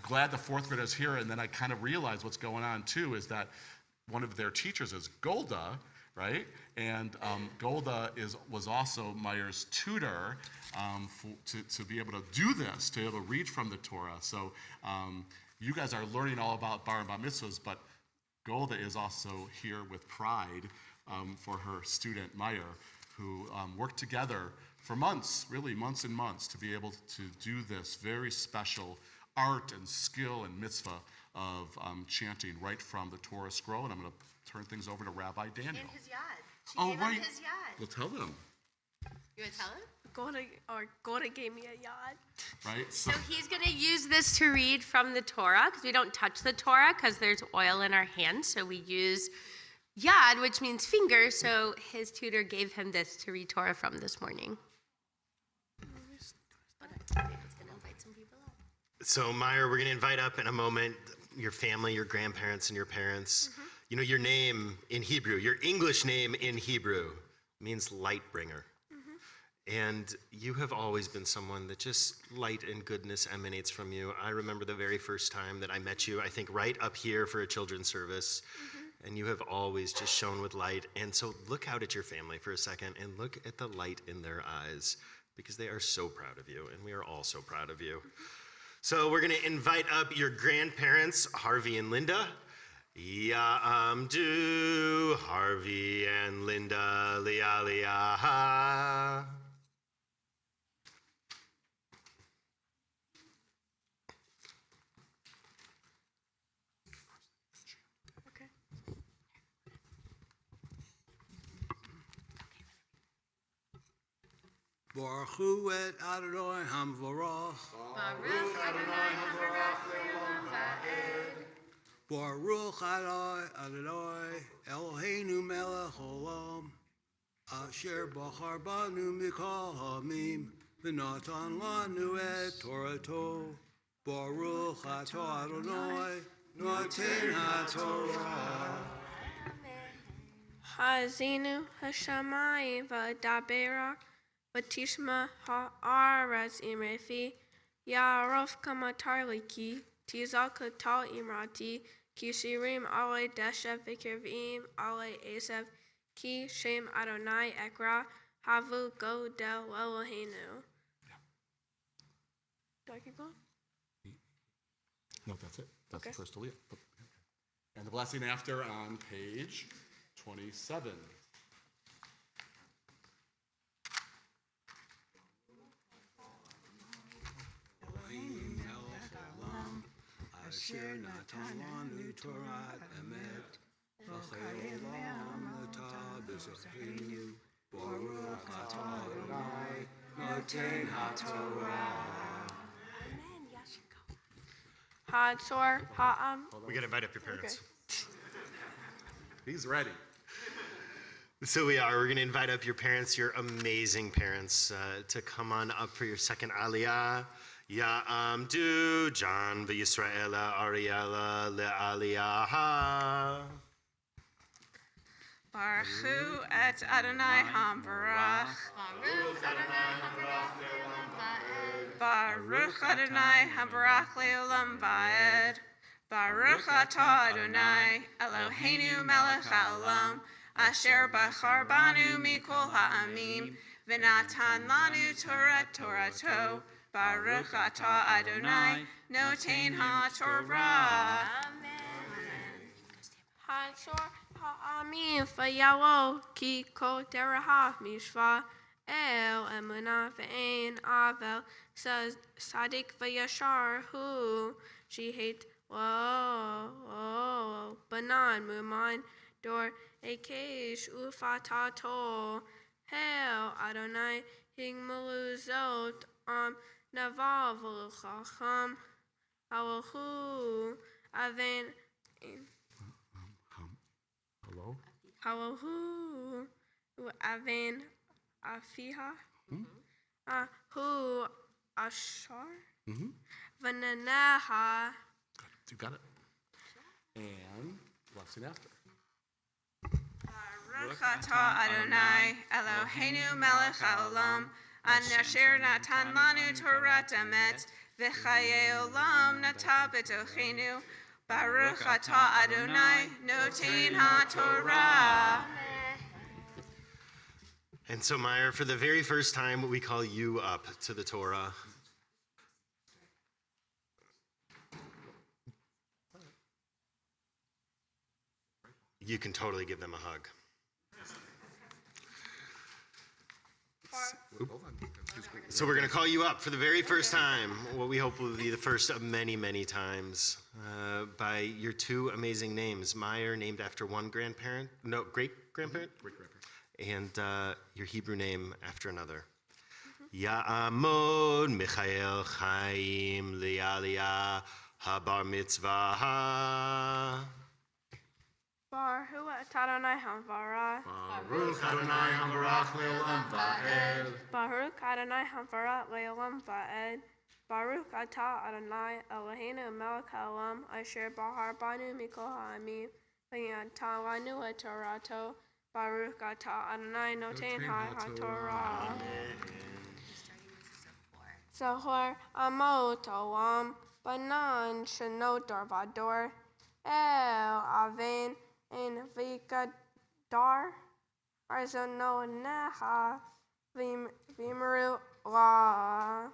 glad the fourth graders here, and then I kind of realized what's going on too is that one of their teachers is Golda, right? And Golda was also Meyer's tutor to be able to do this, to be able to read from the Torah. So you guys are learning all about bar and bat mitzvahs, but Golda is also here with pride for her student Meyer, who worked together for months, really months and months, to be able to do this very special art and skill and mitzvah of chanting right from the Torah scroll. And I'm going to turn things over to Rabbi Daniel. And his yad. She Oh, gave him right. his yad. We'll tell them, You want to tell him? Golda gave me a yad. right? So he's going to use this to read from the Torah, because we don't touch the Torah because there's oil in our hands. So we use yad, which means finger. So his tutor gave him this to read Torah from this morning. David's going to invite some people up. So Meyer, we're going to invite up in a moment your family, your grandparents, and your parents. Mm-hmm. You know, your name in Hebrew, your English name in Hebrew means light bringer. Mm-hmm. And you have always been someone that just light and goodness emanates from you. I remember the very first time that I met you, I think right up here for a children's service. Mm-hmm. And you have always just shone with light. And so look out at your family for a second and look at the light in their eyes, because they are so proud of you, and we are all so proud of you. So we're going to invite up your grandparents, Harvey and Linda. Ya'amdu, Harvey and Linda, li'aliyaha. Okay. Baruch hu et Adonai Hamvarach. Baruch Adonai Habarach Le'olam Va'ed. Baruch Adonai Eloheinu melech olam. Asher bachar banu mikol hamim. V'natan lanu et Torato. Baruch atah Adonai noten haTorah. Hazinu hashamayim v'daberak v'tishma ha'aretz imrefi ya'arof kamatar liki tizal katal imrati ki shirim ale deshev v'kirvim ale esev ki shem Adonai ekra havu godel Eloheinu. Do I keep going? No, that's it. That's Okay. the first aliyah. And the blessing after on page 27. Asher natan lanu Torah emet. V'chei olam l'tah b'zocheinu. Baruch atah Adonai noten haTorah. Hatzor ha'am. We got to invite up your parents. He's ready. So we are. We're going to invite up your parents, your amazing parents, to come on up for your second aliyah. Ya'amdu, John v'Yisraela, Ariela, le'aliyaha. Baruch hu et Adonai Hamvarach. Baruch Adonai Habarach Le'olam Va'ed. Baruch Adonai Hamvarach le'olam va'ed. Baruch atah Adonai Eloheinu melech haolam asher bachar banu mikol ha'amim v'natan lanu Torato. Baruch atah Adonai noten haTorah. Hatzor ha'amim v'yalo ki kol derahah mishva el emunah ve'ein avel says sadik v'yashar hu shehit lo banan muman dor ekesh ufatato hel Adonai higmulu zot naval v'luchacham hawahu aven Hello? hawahu U'avin afiha. Hu ashar. V'neneha. You got it. And blessing after. Baruch atah Adonai Eloheinu melech haolam asher natan lanu Torah emet v'chayei olam nata b'tochenu. Baruch atah Adonai noten haTorah. And so, Meyer, for the very first time, we call you up to the Torah. You can totally give them a hug. So we're going to call you up for the very first time, what we hope will be the first of many, many times, by your two amazing names. Meyer, named after one grandparent, no, great-grandparent? Great-grandparent. And your Hebrew name after another. Ya'amod Michael Chaim Li'aliyah Habar Mitzvah. Baruch atah Adonai hamvarah. Baruch Adonai Hambarach Le'olam Va'ed. Baruch Adonai hamvarah le'olam va'ed. Baruch atah Adonai Eloheinu melech haolam asher bahar banu mikol ha'amim v'natan lanu et Torato. Baruch atah Adonai noten haTorah. Zahor amot olam banan shenot darvador el avin in vikadar arzono neha vimru la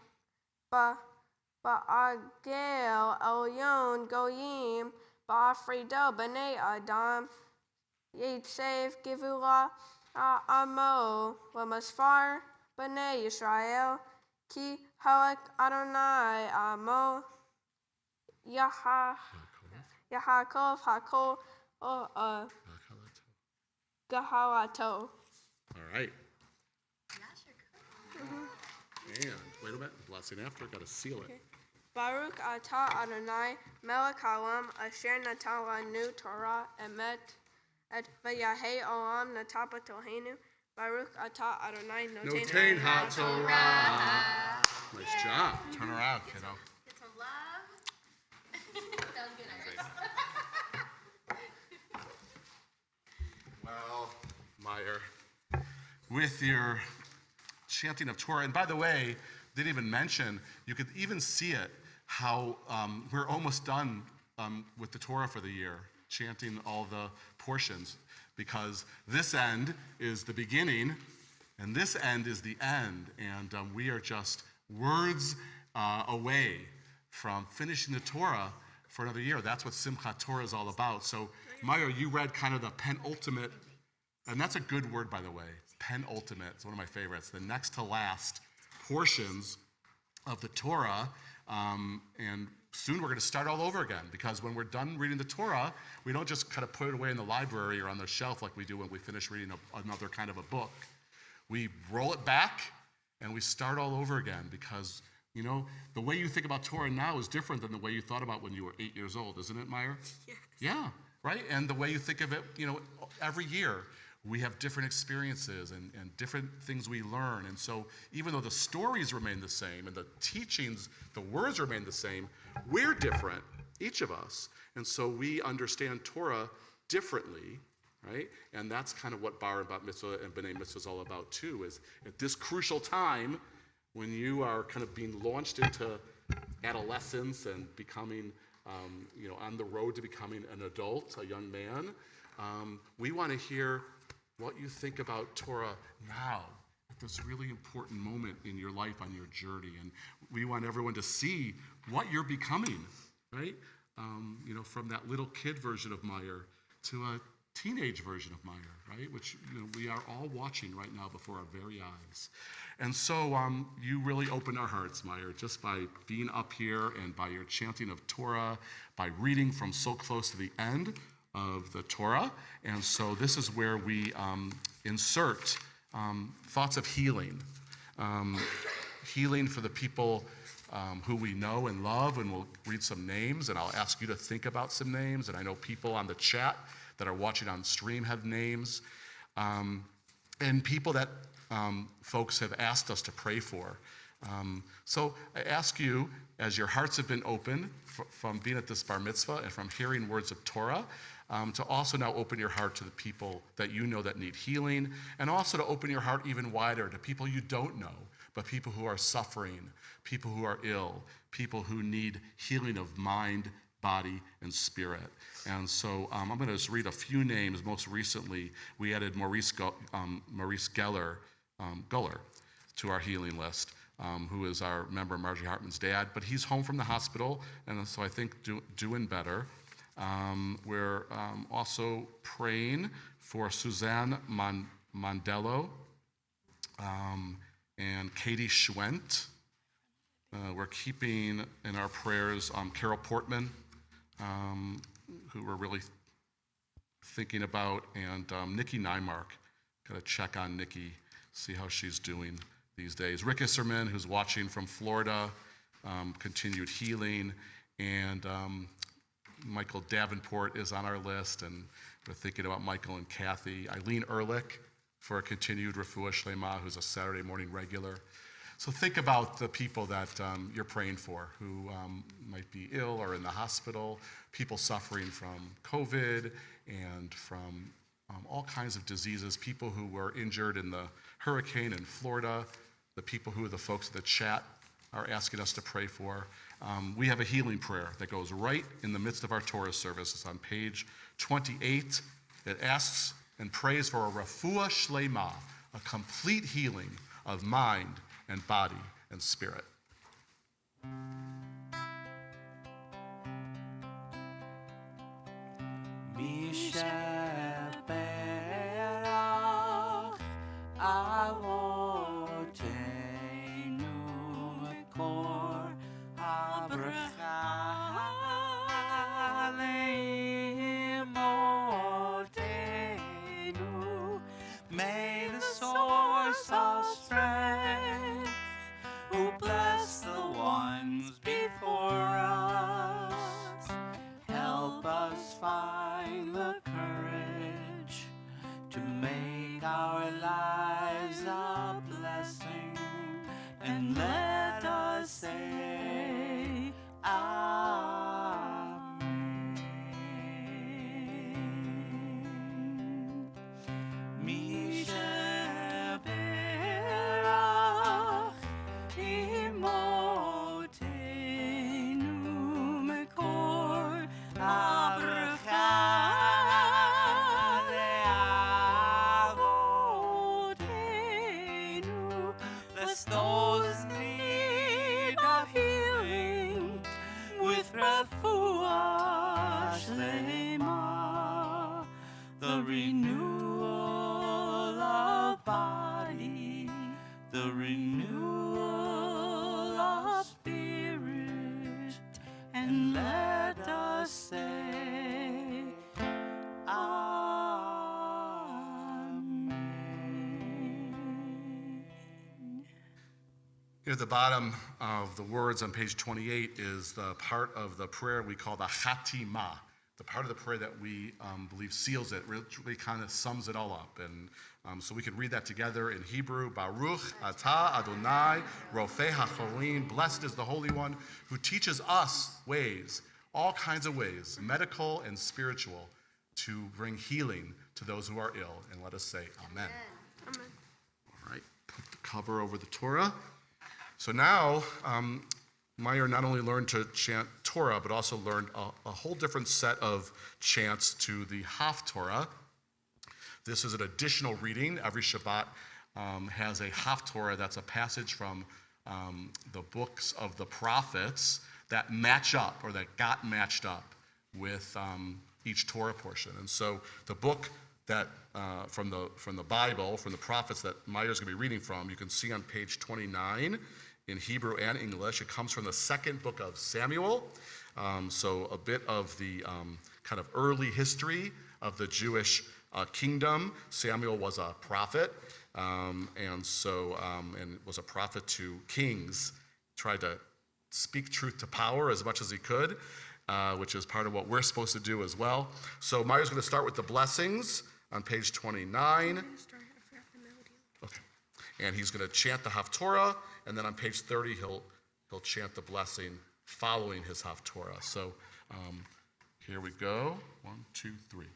ba'agel elyon goyim ba'afrido b'nei adam yitsev givula amo l'masfar b'nei Yisrael ki halak Adonai amo Yahakov hakol gahalato. All right. And wait a minute. Blessing after. Got to seal it. Baruch atah Adonai melech haolam asher natan lanu Torah emet et v'yahei olam nata b'tochenu. Baruch atah Adonai Noten haTorah. Nice job. Turn around, kiddo. Get some love. That was good, Iris. Well, Meyer, with your chanting of Torah, and by the way, didn't even mention, you could even see it, how we're almost done with the Torah for the year, chanting all the portions, because this end is the beginning, and this end is the end, and we are just words away from finishing the Torah for another year. That's what Simchat Torah is all about. So, Meyer, you read kind of the penultimate, and that's a good word, by the way, penultimate. It's one of my favorites. The next to last portions of the Torah, and soon we're going to start all over again, because when we're done reading the Torah, we don't just kind of put it away in the library or on the shelf like we do when we finish reading another kind of a book. We roll it back and we start all over again, because, you know, the way you think about Torah now is different than the way you thought about when you were 8 years old, isn't it, Meyer? Yes. Yeah, right? And the way you think of it, you know, every year we have different experiences and different things we learn. And so even though the stories remain the same and the teachings, the words remain the same, we're different, each of us. And so we understand Torah differently, right? And that's kind of what Bar and Bat Mitzvah and B'nai Mitzvah is all about too, is at this crucial time when you are kind of being launched into adolescence and becoming, you know, on the road to becoming an adult, a young man, we want to hear what you think about Torah now, at this really important moment in your life on your journey. And we want everyone to see what you're becoming, right? You know, from that little kid version of Meyer to a teenage version of Meyer, right? Which, you know, we are all watching right now before our very eyes. And so you really open our hearts, Meyer, just by being up here and by your chanting of Torah, by reading from so close to the end of the Torah. And so this is where we insert thoughts of healing. Healing for the people who we know and love, and we'll read some names, and I'll ask you to think about some names, and I know people on the chat that are watching on stream have names. and people that folks have asked us to pray for. So I ask you, as your hearts have been opened from being at this bar mitzvah and from hearing words of Torah, to also now open your heart to the people that you know that need healing, and also to open your heart even wider to people you don't know, but people who are suffering, people who are ill, people who need healing of mind, body, and spirit. And so I'm going to just read a few names. Most recently, we added Maurice Guller to our healing list, who is our member Marjorie Hartman's dad, but he's home from the hospital, and so I think doing better. We're also praying for Suzanne Mondello and Katie Schwent. We're keeping in our prayers Carol Portman, who we're really thinking about, and Nikki Nymark. Got to check on Nikki, see how she's doing these days. Rick Isserman, who's watching from Florida, continued healing, and Michael Davenport is on our list, and we're thinking about Michael and Kathy. Eileen Ehrlich for a continued refuah shlema, who's a Saturday morning regular. So think about the people that you're praying for who might be ill or in the hospital, people suffering from COVID and from all kinds of diseases, people who were injured in the hurricane in Florida, the people who are the folks in the chat are asking us to pray for. We have a healing prayer that goes right in the midst of our Torah service. It's on page 28. It asks and prays for a refuah shlema, a complete healing of mind and body and spirit. May the source of strength, who bless the ones before us, help us find the courage to make our lives a blessing, and let us say Amen. Mi sheberach imotenu mekor habracha leavotenu. Bless those in need of healing with refuah shlema, the renewal of body, the renewal of spirit, and let us say Amen. Here at the bottom of the words on page 28 is the part of the prayer we call the Chatimah, the part of the prayer that we believe seals it, really kind of sums it all up. And so we could read that together in Hebrew. Baruch atah Adonai rofei hacholim. Blessed is the Holy One who teaches us ways, all kinds of ways, medical and spiritual, to bring healing to those who are ill. And let us say amen. Amen. All right, put the cover over the Torah. So now, Meyer not only learned to chant Torah, but also learned a whole different set of chants to the Haftorah. This is an additional reading. Every Shabbat has a Haftorah. That's a passage from the books of the prophets that match up, or that got matched up with each Torah portion. And so the book that from the Bible, from the prophets that Meyer's going to be reading from, you can see on page 29 in Hebrew and English. It comes from the second book of Samuel, so a bit of the kind of early history of the Jewish kingdom. Samuel was a prophet, and was a prophet to kings, tried to speak truth to power as much as he could, which is part of what we're supposed to do as well. So Meyer's going to start with the blessings on page 29. I'm gonna start. I forgot the middle. and he's going to chant the Haftorah, and then on page 30 he'll chant the blessing following his Haftorah. So here we go. 1, 2, 3.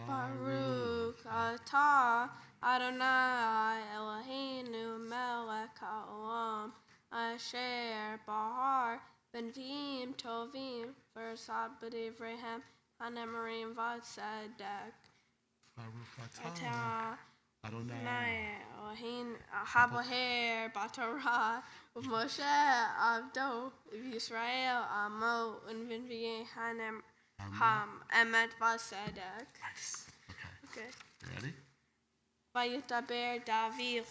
Baruch atah Adonai Eloheinu melech haolam asher bahar benvim tovim versat b'divreihem hanemarim v'tzedek. Baruch Atah atah Adonai. Adonai Eloheinu haboher b'torah u'Moshe avdo v'Yisrael amo u'nvim hanem emet v'tzedek. Nice. Okay. Okay. You ready? Vayitaber David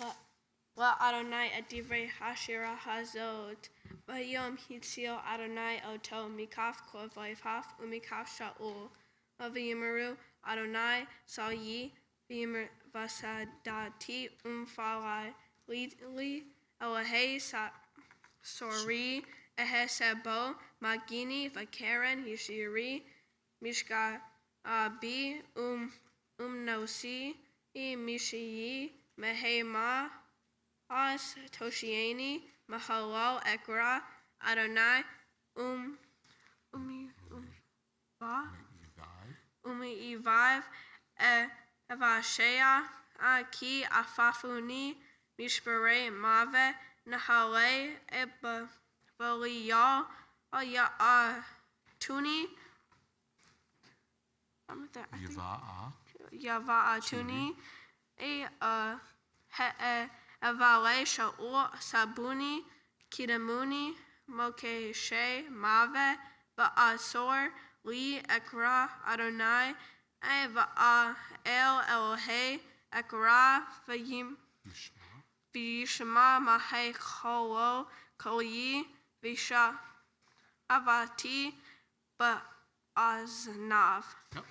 Adonai et divrei hashira hazot. Vayom hitzil Adonai oto mikaf kovayfaf umikaf shaul. Vayimeru Adonai salyi v'yimer vasadati umfalai li Elohei sori ehesebo magini vakeren yishiri mishka bi umnosi Mishiyi Mehema As Toshieni Mahalal Ekra Adonai Umi Ivav Evashea Aki Afafuni Mishpere Mave Nahale Ebaliyal Tuni Yava'atuni Evale Shaul Sabuni Kidamuni Mokeshe Mave Ba'asor Li Ekra Adonai Va'el Elohei Ekra V'yishma Mahei Cholo Koli V'isha Avati Ba'aznav. Yep.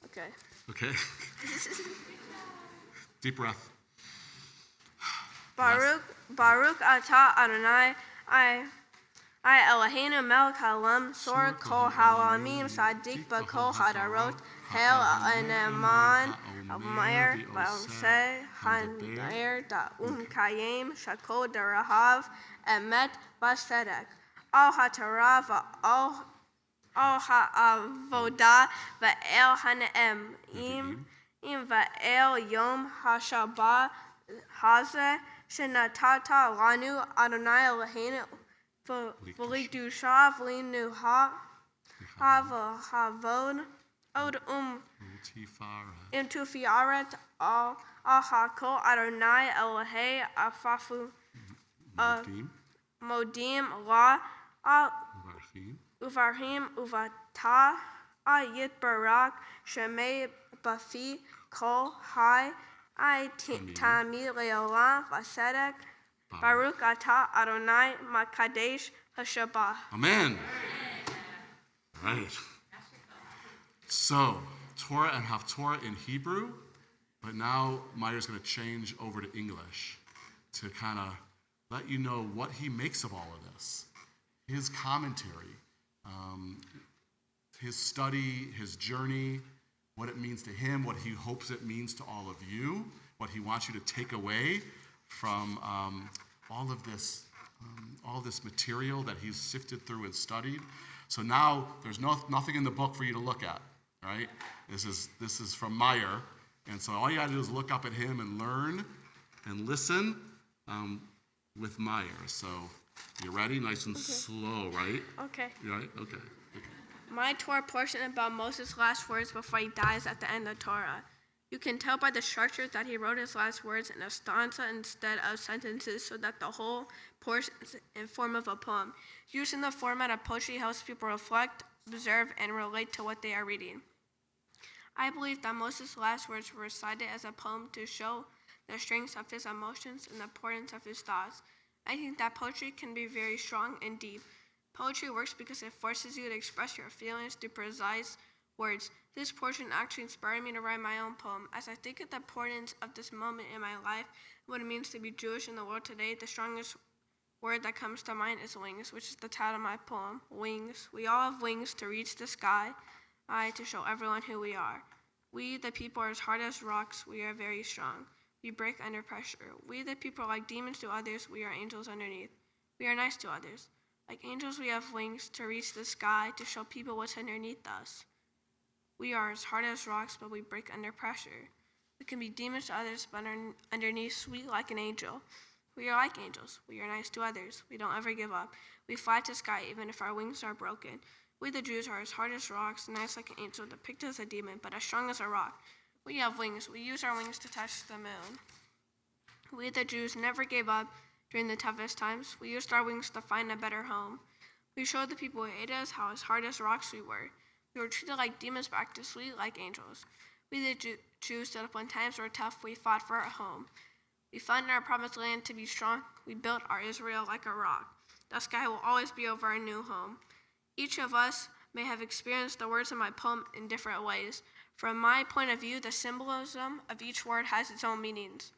Okay. Okay. Deep breath. Baruch atah Adonai I Eloheinu melech haolam sor kol ha'olamim sadik b'kol hadarot hail eneman Meyer v'oseh Hinderliter kayem shakol derahav emet v'tzedek al haTorah v'al ha'avodah v'el ha'ne'em im v'el yom ha'shabbat hazeh shenatata lanu Adonai Eloheinu v'lidusha v'linuha v'havod od Tifaret al hakol Adonai Elohei afafu modim la uvarhim uvata ayit barak shemei bafi kol hai I tami leolam v'tzedek Baruch atah Adonai makadesh hashabah. Amen. All right. So, Torah and Haftorah in Hebrew, but now Meyer's going to change over to English to kind of let you know what he makes of all of this. His commentary, his study, his journey, what it means to him, what he hopes it means to all of you, what he wants you to take away from all this material that he's sifted through and studied. So now there's nothing in the book for you to look at, right? This is from Meyer, and so all you got to do is look up at him and learn and listen with Meyer. So you ready? Nice and slow, right? Okay. You right? Okay. My Torah portion about Moses' last words before he dies at the end of Torah. You can tell by the structure that he wrote his last words in a stanza instead of sentences so that the whole portion is in form of a poem. Using the format of poetry helps people reflect, observe, and relate to what they are reading. I believe that Moses' last words were recited as a poem to show the strength of his emotions and the importance of his thoughts. I think that poetry can be very strong and deep. Poetry works because it forces you to express your feelings through precise words. This portion actually inspired me to write my own poem. As I think of the importance of this moment in my life, what it means to be Jewish in the world today, the strongest word that comes to mind is wings, which is the title of my poem, Wings. We all have wings to reach the sky, to show everyone who we are. We, the people, are as hard as rocks. We are very strong. We break under pressure. We, the people, are like demons to others. We are angels underneath. We are nice to others. Like angels, we have wings to reach the sky to show people what's underneath us. We are as hard as rocks, but we break under pressure. We can be demons to others, but underneath, sweet like an angel. We are like angels. We are nice to others. We don't ever give up. We fly to sky even if our wings are broken. We, the Jews, are as hard as rocks, nice like an angel, depicted as a demon, but as strong as a rock. We have wings. We use our wings to touch the moon. We, the Jews, never gave up during the toughest times. We used our wings to find a better home. We showed the people who hated us how as hard as rocks we were. We were treated like demons, back to sweet like angels. We, the Jews, stood up when times were tough. We fought for our home. We fought in our promised land to be strong. We built our Israel like a rock. The sky will always be over our new home. Each of us may have experienced the words of my poem in different ways. From my point of view, the symbolism of each word has its own meanings.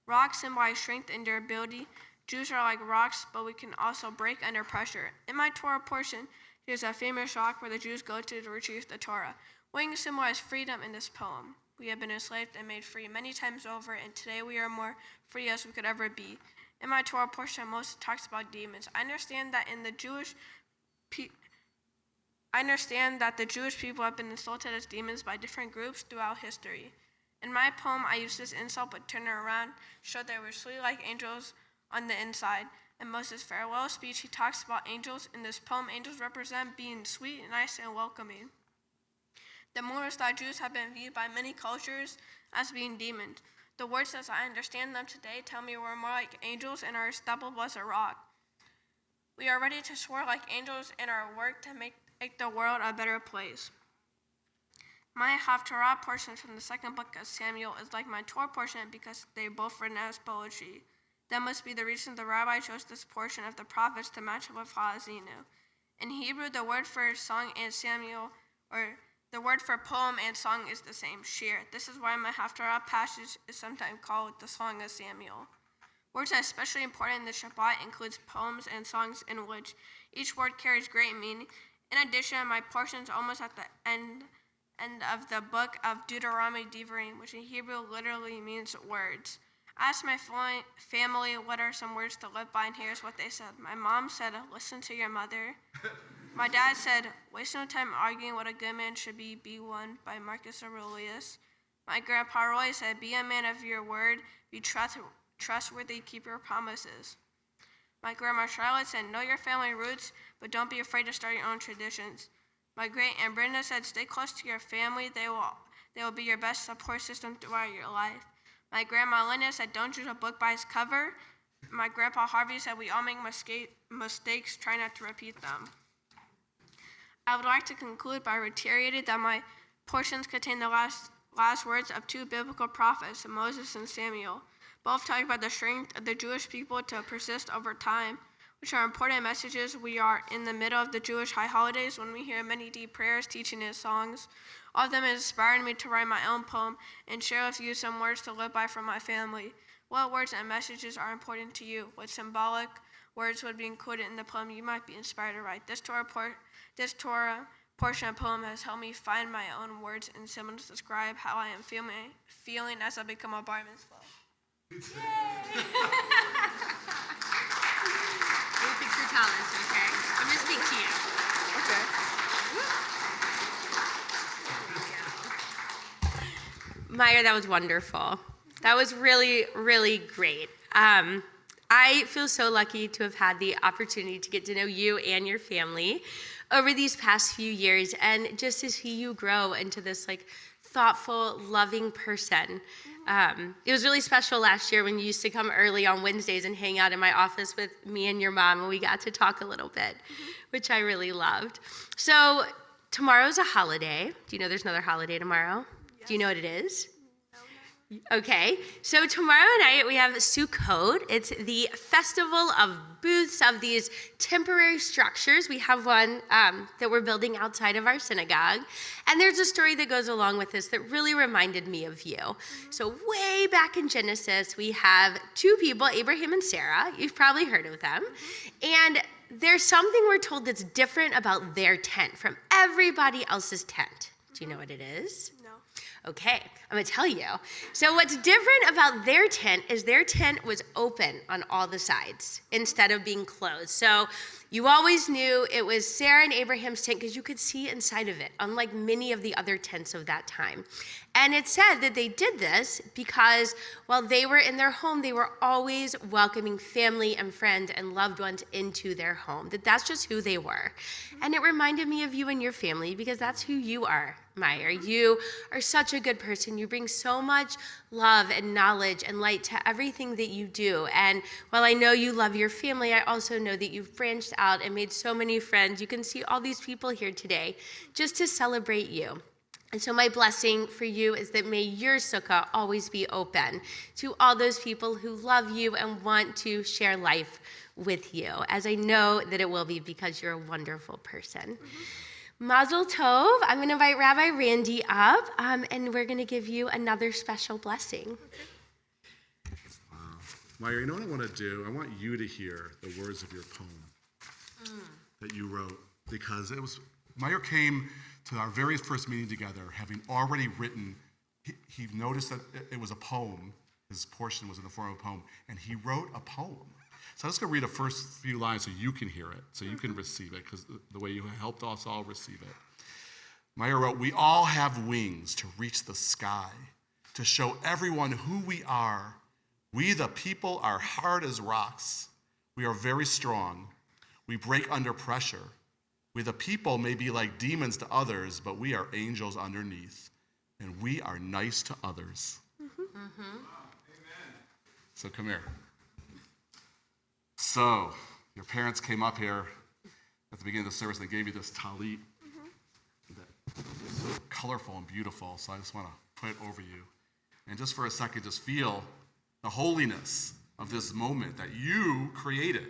Rocks symbolize strength and durability. Jews are like rocks, but we can also break under pressure. In my Torah portion, there's a famous rock where the Jews go to retrieve the Torah. Wings symbolize freedom in this poem. We have been enslaved and made free many times over, and today we are more free as we could ever be. In my Torah portion, Moses talks about demons. I understand that the Jewish people have been insulted as demons by different groups throughout history. In my poem, I used this insult but turned it around, showed they were sweet like angels on the inside. In Moses' farewell speech, he talks about angels. In this poem, angels represent being sweet, nice, and welcoming. The moral is that Jews have been viewed by many cultures as being demons. The words, as I understand them today, tell me we're more like angels and our stubble was a rock. We are ready to soar like angels in our work to make the world a better place. My Haftarah portion from the second book of Samuel is like my Torah portion because they're both written as poetry. That must be the reason the rabbi chose this portion of the prophets to match up with Haazinu. In Hebrew, the word for song and Samuel, or the word for poem and song is the same, shir. This is why my Haftarah passage is sometimes called the Song of Samuel. Words that are especially important in the Shabbat includes poems and songs in which each word carries great meaning. In addition, my portion is almost at the end of the book of Deuteronomy Devarim, which in Hebrew literally means words. I asked my family what are some words to live by, and here's what they said. My mom said, listen to your mother. My dad said, waste no time arguing what a good man should be one by Marcus Aurelius. My grandpa Roy said, be a man of your word, be trustworthy, keep your promises. My grandma Charlotte said, know your family roots, but don't be afraid to start your own traditions. My great aunt Brenda said, stay close to your family, they will be your best support system throughout your life. My grandma Linda said, don't judge a book by its cover. My grandpa Harvey said, we all make mistakes, try not to repeat them. I would like to conclude by reiterating that my portions contain the last words of two biblical prophets, Moses and Samuel. Both talk about the strength of the Jewish people to persist over time, which are important messages. We are in the middle of the Jewish high holidays when we hear many deep prayers, teaching, and songs. All of them inspired me to write my own poem and share with you some words to live by from my family. What words and messages are important to you? What symbolic words would be included in the poem you might be inspired to write? This Torah portion of the poem has helped me find my own words and symbols to describe how I am feeling as I become a bar mitzvah. Yay! Picture Thomas, okay? I'm going to speak to you. Okay. Meyer, that was wonderful. That was really, really great. I feel so lucky to have had the opportunity to get to know you and your family over these past few years, and just to see you grow into this thoughtful, loving person. It was really special last year when you used to come early on Wednesdays and hang out in my office with me and your mom, and we got to talk a little bit, which I really loved. So tomorrow's a holiday. Do you know there's another holiday tomorrow? Yes. Do you know what it is? Okay, so tomorrow night we have Sukkot. It's the festival of booths of these temporary structures. We have one that we're building outside of our synagogue. And there's a story that goes along with this that really reminded me of you. So way back in Genesis, we have two people, Abraham and Sarah. You've probably heard of them. And there's something we're told that's different about their tent from everybody else's tent. Do you know what it is? No. Okay, I'm gonna tell you. So what's different about their tent is their tent was open on all the sides instead of being closed. So you always knew it was Sarah and Abraham's tent because you could see inside of it, unlike many of the other tents of that time. And it said that they did this because while they were in their home, they were always welcoming family and friends and loved ones into their home. That's just who they were. And it reminded me of you and your family because that's who you are, Meyer. You are such a good person. You bring so much love and knowledge and light to everything that you do. And while I know you love your family, I also know that you've branched out and made so many friends. You can see all these people here today just to celebrate you. And so my blessing for you is that may your sukkah always be open to all those people who love you and want to share life with you, as I know that it will be because you're a wonderful person. Mazel tov. I'm going to invite Rabbi Randy up, and we're going to give you another special blessing. Meyer, you know what I want to do? I want you to hear the words of your poem that you wrote, because Meyer came to our very first meeting together having already written. He noticed that it was a poem. His portion was in the form of a poem, and he wrote a poem. So I'm just going to read the first few lines so you can hear it, so you can receive it, because the way you helped us all receive it. Meyer wrote, "We all have wings to reach the sky, to show everyone who we are. We, the people, are hard as rocks. We are very strong. We break under pressure. We, the people, may be like demons to others, but we are angels underneath, and we are nice to others." So come here. So, your parents came up here at the beginning of the service and they gave you this talit that is so colorful and beautiful. So I just want to put it over you. And just for a second, just feel the holiness of this moment that you created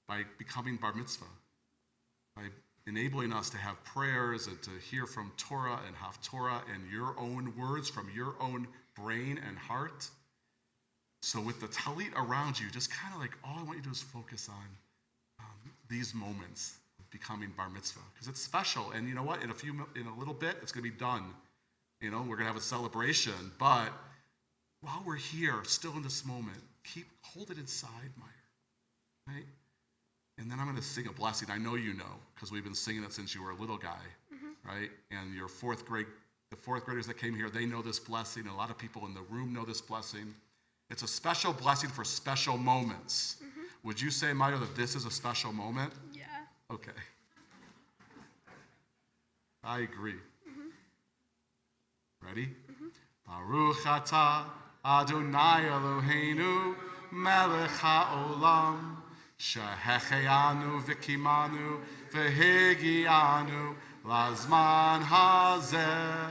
by becoming bar mitzvah, by enabling us to have prayers and to hear from Torah and Haftorah and your own words from your own brain and heart. So with the talit around you, just kind of like all I want you to do is focus on these moments of becoming bar mitzvah, because it's special. And you know what? In a little bit, it's going to be done. You know, we're going to have a celebration. But while we're here, still in this moment, hold it inside, Meyer. Right? And then I'm going to sing a blessing. I know you know, because we've been singing it since you were a little guy, right? And the fourth graders that came here, they know this blessing. A lot of people in the room know this blessing. It's a special blessing for special moments. Would you say, Meyer, that this is a special moment? Yeah. Okay. I agree. Ready? Baruch atah Adonai Eloheinu melech haolam shehecheyanu v'kimanu v'higianu lazman hazeh.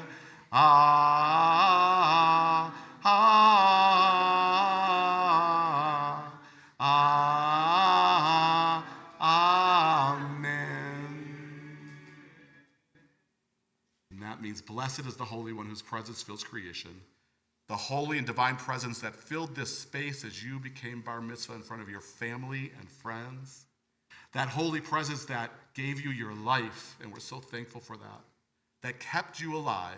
Blessed is the Holy One whose presence fills creation, the holy and divine presence that filled this space as you became bar mitzvah in front of your family and friends, that holy presence that gave you your life, and we're so thankful for that kept you alive,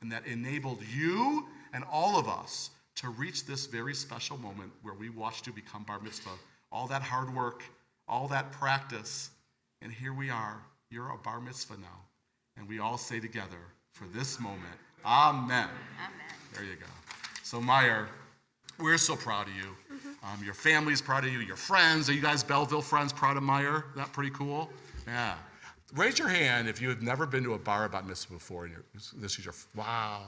and that enabled you and all of us to reach this very special moment where we watched you become bar mitzvah. All that hard work, all that practice, and here we are. You're a bar mitzvah now, and we all say together, for this moment, amen. Amen. There you go. So Meyer, we're so proud of you. Your family's proud of you. Your friends, are you guys Belleville friends proud of Meyer? Isn't that pretty cool? Yeah. Raise your hand if you have never been to a bar bat mitzvah before. And this is your, wow,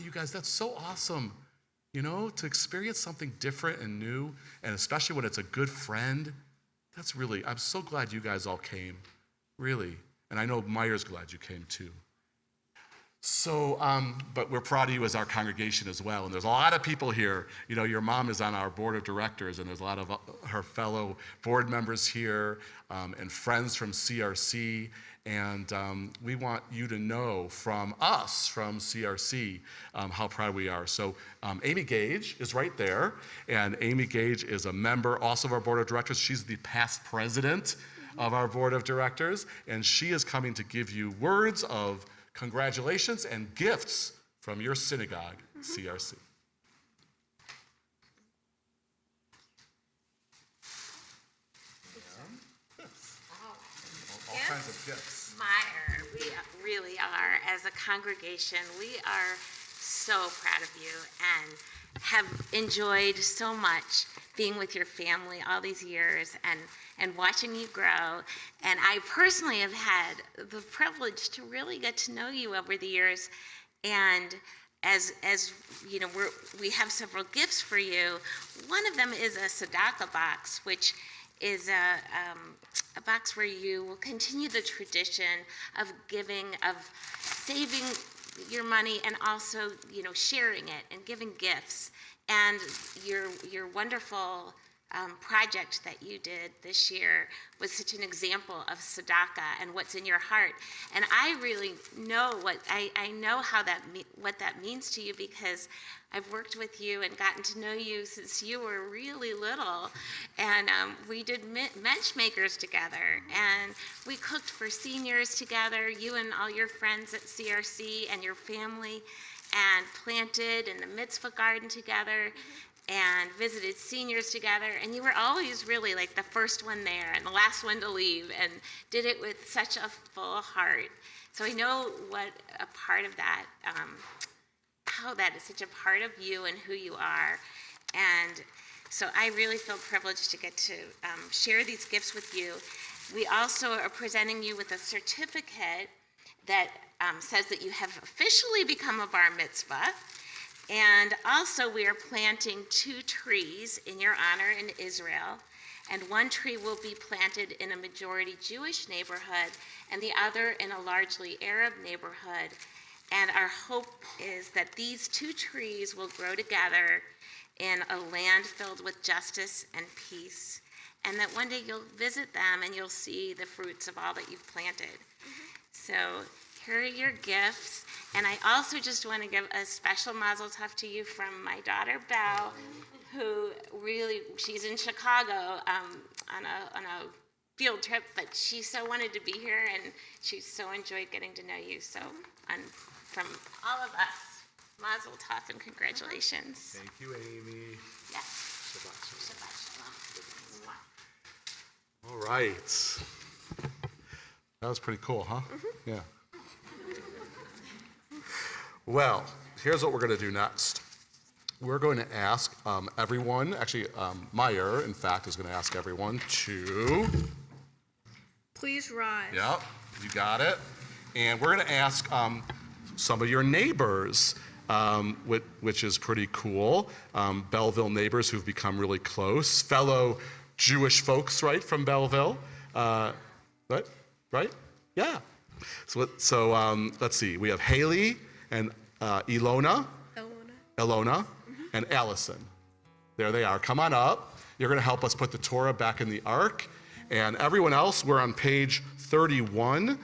you guys, that's so awesome. You know, to experience something different and new, and especially when it's a good friend, that's really, I'm so glad you guys all came, really. And I know Meyer's glad you came too. So, but we're proud of you as our congregation as well. And there's a lot of people here. You know, your mom is on our board of directors, and there's a lot of her fellow board members here and friends from CRC. And we want you to know from us, from CRC, how proud we are. So Amy Gage is right there. And Amy Gage is a member also of our board of directors. She's the past president of our board of directors. And she is coming to give you words of congratulations and gifts from your synagogue, CRC. All kinds of gifts. Meyer, we really are, as a congregation, we are so proud of you and have enjoyed so much being with your family all these years and watching you grow. And I personally have had the privilege to really get to know you over the years. And as you know, we have several gifts for you. One of them is a tzedakah box, which is a box where you will continue the tradition of giving, of saving your money, and also, you know, sharing it and giving gifts. And your wonderful project that you did this year was such an example of tzedakah and what's in your heart. And I really know I know what that means to you, because I've worked with you and gotten to know you since you were really little. And we did matchmakers together, and we cooked for seniors together, you and all your friends at CRC and your family, and planted in the Mitzvah garden together, and visited seniors together. And you were always really like the first one there and the last one to leave, and did it with such a full heart. So I know what a part of that, how that is such a part of you and who you are. And so I really feel privileged to get to share these gifts with you. We also are presenting you with a certificate that says that you have officially become a bar mitzvah. And also we are planting 2 trees in your honor in Israel. And 1 tree will be planted in a majority Jewish neighborhood, and the other in a largely Arab neighborhood. And our hope is that these 2 trees will grow together in a land filled with justice and peace, and that one day you'll visit them and you'll see the fruits of all that you've planted. So here are your gifts. And I also just want to give a special mazel tov to you from my daughter, Belle, who really, she's in Chicago on a field trip, but she so wanted to be here, and she so enjoyed getting to know you. So from all of us, mazel tov and congratulations. Thank you, Amy. Yes. Shabbat shalom. Shabbat shalom. All right. That was pretty cool, huh? Yeah. Well, here's what we're going to do next. We're going to ask everyone, actually Meyer, in fact, is going to ask everyone to... Please rise. Yep, you got it. And we're going to ask some of your neighbors, which is pretty cool. Belleville neighbors who've become really close. Fellow Jewish folks, right, from Belleville. Right? Yeah. So let's see. We have Haley and Ilona, and Allison. There they are. Come on up. You're going to help us put the Torah back in the ark. And everyone else, we're on page 31.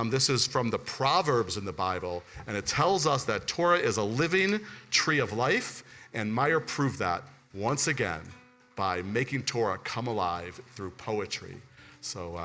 This is from the Proverbs in the Bible, and it tells us that Torah is a living tree of life, and Meyer proved that once again by making Torah come alive through poetry. So,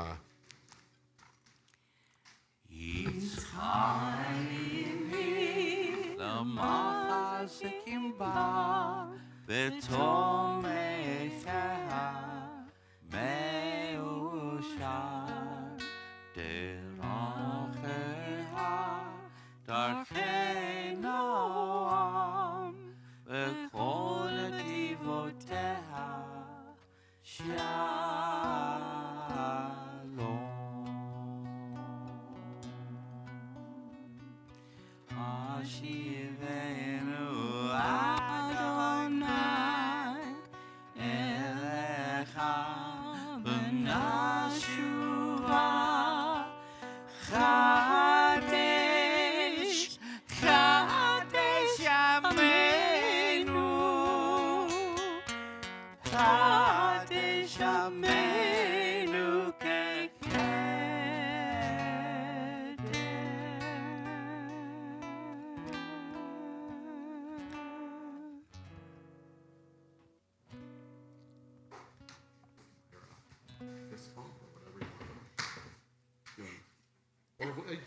or you can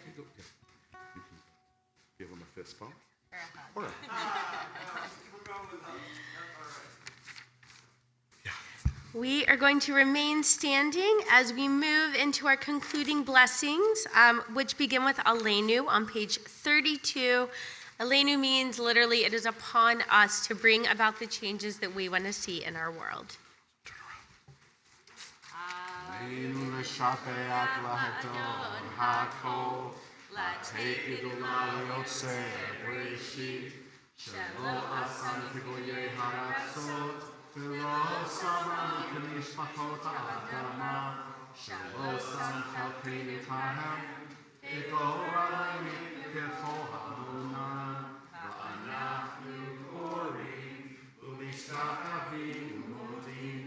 give them a fist bump. Or a- We are going to remain standing as we move into our concluding blessings, which begin with Aleinu on page 32. Aleinu means literally it is upon us to bring about the changes that we want to see in our world. Aleinu l'shapeach lahadon hakol, la'tekidu la'yotzeh b'reshit, shelo asan k'goyei haratzot, v'lo samanu k'mishpachot ha'adama, shelo sam chalkeinu tahem, k'goralenu k'chol ha'olam, v'anachnu korim, u'mishtachavim u'modim,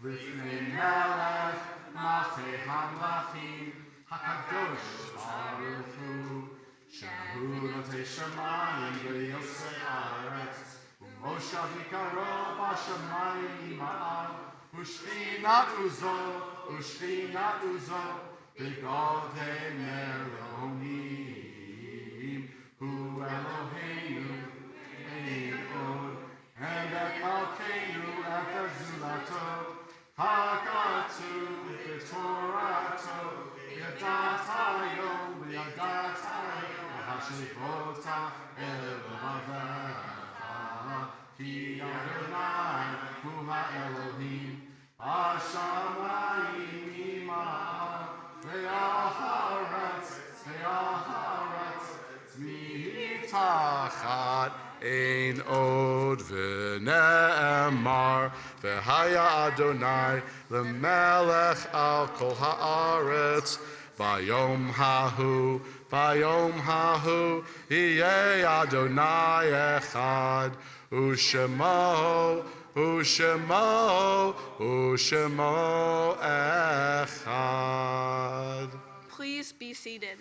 לפני מלך מלכי המלכים הקדוש ברוך הוא שהוא נוטה שמיים ויוצא הארץ ומושב יקרו בשמיים מעל ושכינת עוזו בגודל מרוממים הוא אלוהינו אין עוד אין בקלקנו אפר זולתו hakatu b'torato yadatayo v'yadatayo v'hashivota elavavecha ki Adonai hu ha'elohim hashamayim ima'al ve'al haaretz mitachat ein od v'ne'emar v'haya Adonai l'melech al kol haaretz bayom hahu yeh Adonai echad u'shemo echad. Please be seated.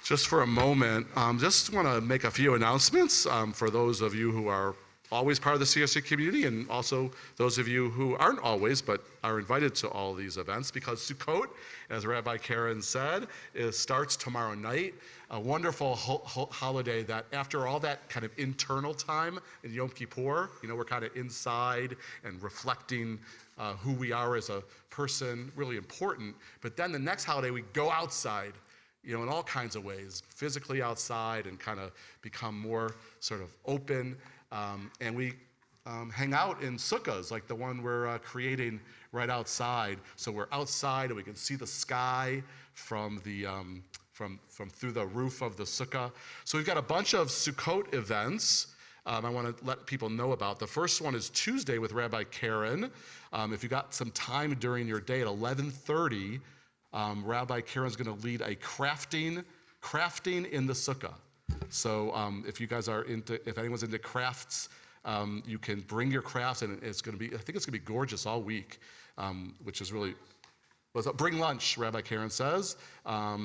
Just for a moment, just want to make a few announcements for those of you who are always part of the CSC community and also those of you who aren't always but are invited to all these events, because Sukkot, as Rabbi Karen said, starts tomorrow night, a wonderful holiday that after all that kind of internal time in Yom Kippur, we're kind of inside and reflecting who we are as a person, really important. But then the next holiday, we go outside, in all kinds of ways, physically outside and kind of become more sort of open. And we hang out in sukkahs, like the one we're creating right outside. So we're outside and we can see the sky from the from through the roof of the sukkah. So we've got a bunch of Sukkot events I want to let people know about. The first one is Tuesday with Rabbi Karen. If you got some time during your day at 11:30, Rabbi Karen's going to lead a crafting in the sukkah. So if you guys are if anyone's into crafts, you can bring your crafts, and it's going to be, I think it's going to be gorgeous all week, which is really, bring lunch, Rabbi Karen says.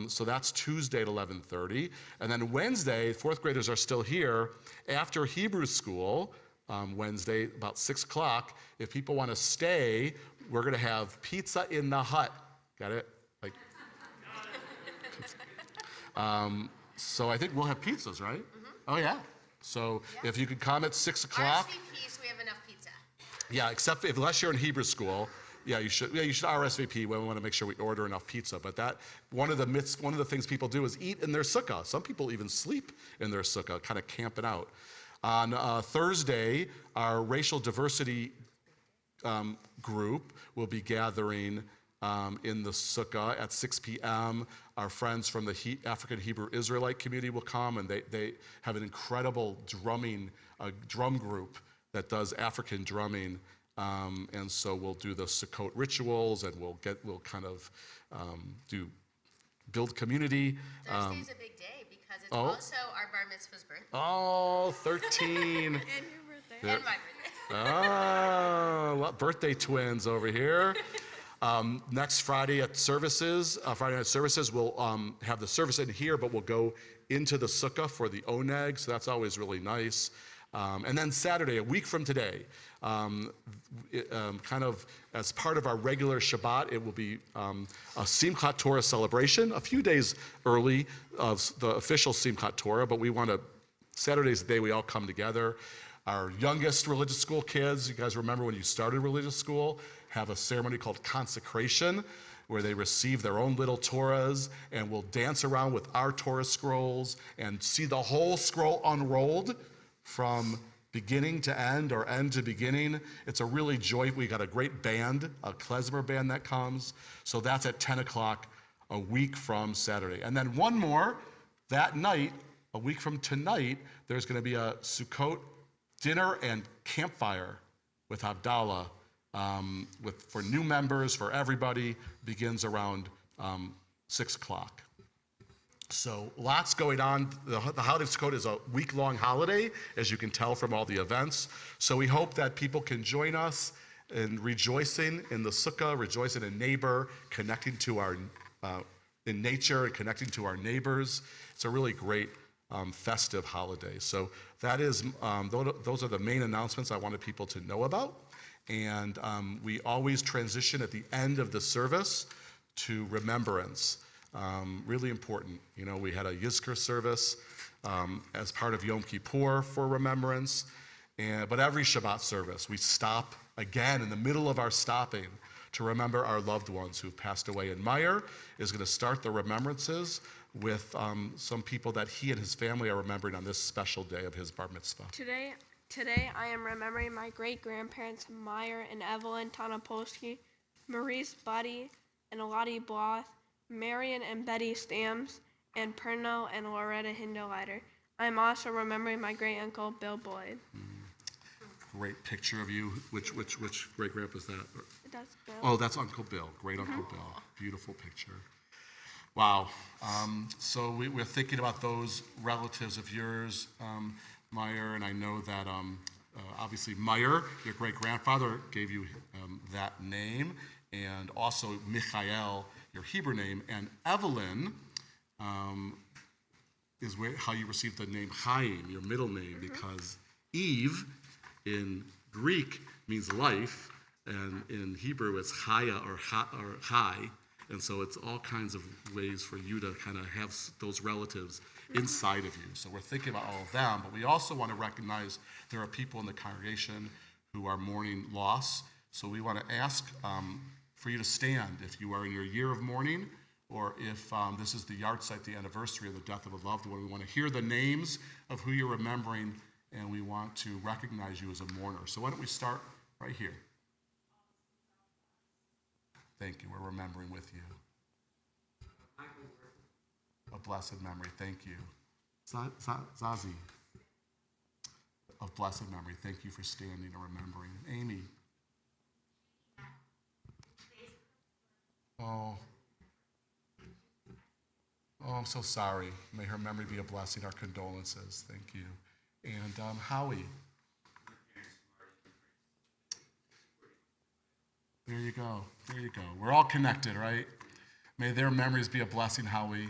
So that's Tuesday at 11:30. And then Wednesday, fourth graders are still here. After Hebrew school, Wednesday, about 6 o'clock, if people want to stay, we're going to have pizza in the hut. Got it? So I think we'll have pizzas, right? Mm-hmm. Oh, yeah. So if you could come at 6 o'clock. RSVP, so we have enough pizza. Yeah, except unless you're in Hebrew school. Yeah, you should RSVP. We want to make sure we order enough pizza. But that one of the things people do is eat in their sukkah. Some people even sleep in their sukkah, kind of camping out. On Thursday, our racial diversity group will be gathering in the sukkah at 6 p.m. Our friends from the African Hebrew Israelite community will come, and they have an incredible drum group that does African drumming. And so we'll do the Sukkot rituals, and we'll kind of build community. Thursday's a big day because it's also our bar mitzvah's birthday. Oh, 13. And your birthday. And my birthday. Birthday twins over here. Next Friday at services, Friday night services, we'll have the service in here, but we'll go into the sukkah for the oneg, so that's always really nice. And then Saturday, a week from today, kind of as part of our regular Shabbat, it will be a Simchat Torah celebration, a few days early of the official Simchat Torah, but we want to Saturday's the day we all come together. Our youngest religious school kids, you guys remember when you started religious school, have a ceremony called consecration, where they receive their own little Torahs and will dance around with our Torah scrolls and see the whole scroll unrolled from beginning to end or end to beginning. It's a really joy. We got a great band, a klezmer band that comes. So that's at 10 o'clock a week from Saturday. And then one more, that night, a week from tonight, there's going to be a Sukkot dinner and campfire with Havdalah for new members, for everybody, begins around 6 o'clock. So lots going on. The holiday of Sukkot is a week-long holiday, as you can tell from all the events. So we hope that people can join us in rejoicing in the sukkah, rejoicing in neighbor, connecting to our in nature and connecting to our neighbors. It's a really great festive holiday. So that is those are the main announcements I wanted people to know about. And we always transition at the end of the service to remembrance. Really important. You know, we had a Yizkor service as part of Yom Kippur for remembrance. But every Shabbat service, we stop again in the middle of our stopping to remember our loved ones who've passed away. And Meyer is going to start the remembrances with some people that he and his family are remembering on this special day of his bar mitzvah. Today I am remembering my great-grandparents Meyer and Evelyn Tanopolsky, Maurice Buddy and Lottie Bloth, Marion and Betty Stams, and Pernell and Loretta Hinderliter. I am also remembering my great-uncle Bill Boyd. Great picture of you. Which great-grandpa is that? That's Bill. Oh, that's Uncle Bill. Great Uncle Bill. Beautiful picture. Wow. So we're thinking about those relatives of yours, Meyer, and I know that obviously Meyer, your great-grandfather, gave you that name, and also Michael, your Hebrew name, and Evelyn is how you received the name Chaim, your middle name, because Eve in Greek means life, and in Hebrew it's Chaya or Chai, and so it's all kinds of ways for you to kind of have those relatives inside of you. So we're thinking about all of them, but we also want to recognize there are people in the congregation who are mourning loss. So we want to ask for you to stand if you are in your year of mourning, or if this is the yahrzeit, the anniversary of the death of a loved one. We want to hear the names of who you're remembering, and we want to recognize you as a mourner. So why don't we start right here? Thank you. We're remembering with you. A blessed memory. Thank you. Zazie. Of blessed memory. Thank you for standing and remembering. Amy. Oh, I'm so sorry. May her memory be a blessing. Our condolences. Thank you. And Howie. There you go. There you go. We're all connected, right? May their memories be a blessing, Howie.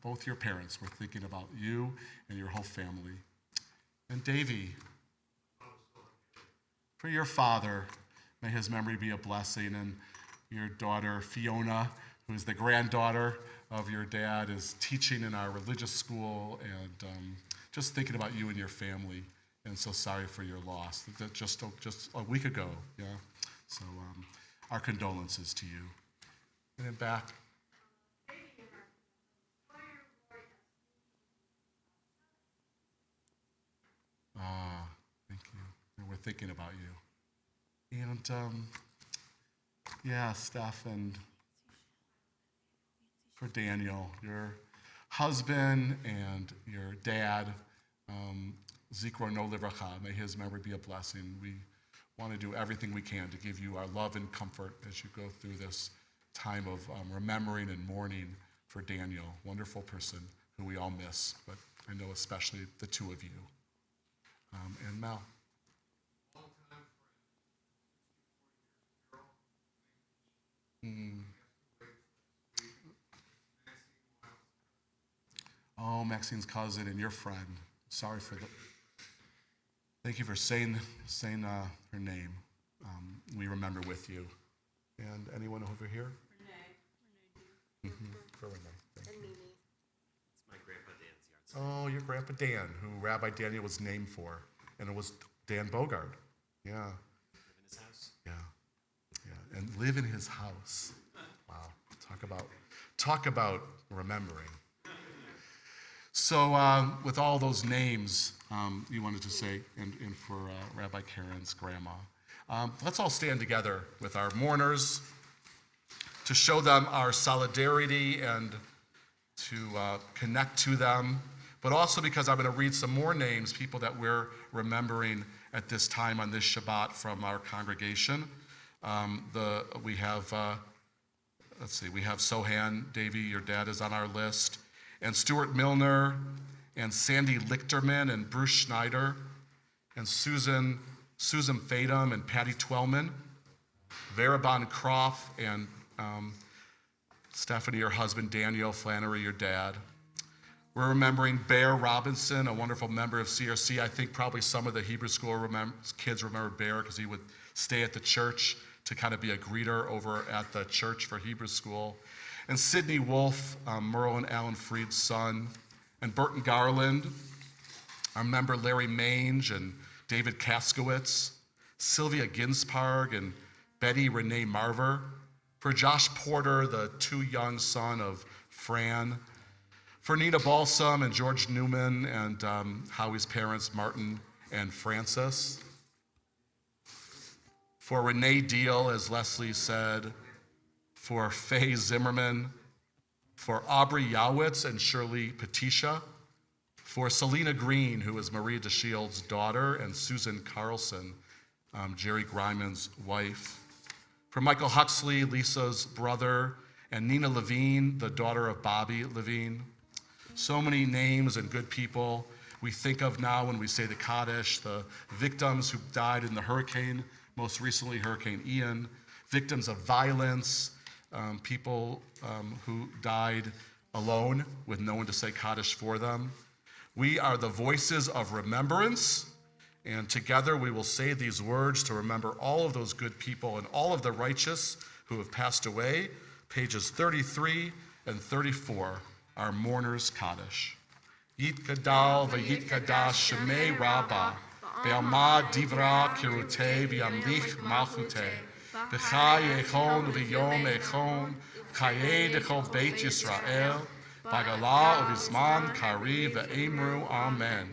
Both your parents were thinking about you and your whole family. And Davy, for your father, may his memory be a blessing. And your daughter, Fiona, who is the granddaughter of your dad, is teaching in our religious school, and just thinking about you and your family. And so sorry for your loss. That just a week ago, yeah? So our condolences to you. And then back. Thank you. And we're thinking about you. And yeah, Steph, and for Daniel, your husband and your dad, Zikro no livracha, may his memory be a blessing. We want to do everything we can to give you our love and comfort as you go through this time of remembering and mourning for Daniel, wonderful person who we all miss, but I know especially the two of you. And Mel. Oh, Maxine's cousin and your friend. Sorry for the. Thank you for saying her name. We remember with you. And anyone over here? Renee. For Renee. Thank you. It's my grandpa Dan's Oh, your Grandpa Dan, who Rabbi Daniel was named for. And it was Dan Bogard. Yeah. Live in his house. Yeah. Yeah. And live in his house. Wow. Talk about remembering. So with all those names, you wanted to say, and for Rabbi Karen's grandma, let's all stand together with our mourners to show them our solidarity and to connect to them, but also because I'm going to read some more names, people that we're remembering at this time on this Shabbat from our congregation. We have Sohan Davy, your dad is on our list, and Stuart Milner, and Sandy Lichterman, and Bruce Schneider, and Susan Fadum, and Patty Twellman, Vera Bon Croft, and Stephanie, your husband, Daniel Flannery, your dad. We're remembering Bear Robinson, a wonderful member of CRC. I think probably some of the Hebrew school kids remember Bear because he would stay at the church to kind of be a greeter over at the church for Hebrew school. And Sidney Wolf, Merle and Alan Freed's son. And Burton Garland, our member Larry Mange and David Kaskowitz. Sylvia Ginsparg and Betty Renee Marver. For Josh Porter, the too young son of Fran. For Nina Balsam and George Newman and Howie's parents, Martin and Francis. For Renee Deal, as Leslie said. For Faye Zimmerman. For Aubrey Yowitz and Shirley Patisha. For Selena Green, who is Maria DeShield's daughter, and Susan Carlson, Jerry Griman's wife. For Michael Huxley, Lisa's brother, and Nina Levine, the daughter of Bobby Levine. So many names and good people we think of now when we say the Kaddish, the victims who died in the hurricane, most recently Hurricane Ian, victims of violence, people who died alone with no one to say Kaddish for them. We are the voices of remembrance, and together we will say these words to remember all of those good people and all of the righteous who have passed away. Pages 33 and 34, our mourners Kaddish. Yit Gadal v'yit Kadash Shemei Rabbah, Be'alma Divra Kirutei v'yamlich Malchutei, B'chai Echon v'yom Echon, Chayei Dechol Beit Yisrael, Bagala Uvizman Kari v'Emru Amen.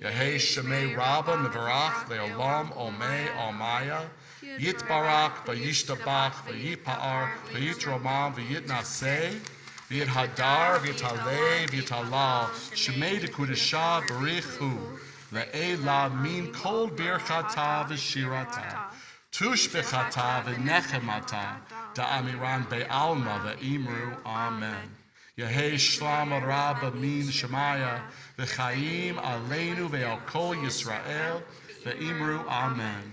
Yehei Shemei Rabbah Mevarach Le'olam Omei Almaya, Yitbarak v'yishtabach v'yipa'ar v'yitromam v'yitnaseh, v'yithadar v'yitaleh v'yitalal, Shemei Dekudesha Barichu, Le'ela min kol birchata v'shirata, tushbechata v'nechemata, da'amiran be'alma v'imru Amen. Yehei Shlam Rabbah min Shemaya, v'chaim aleinu ve'al kol Yisrael, v'imru Amen.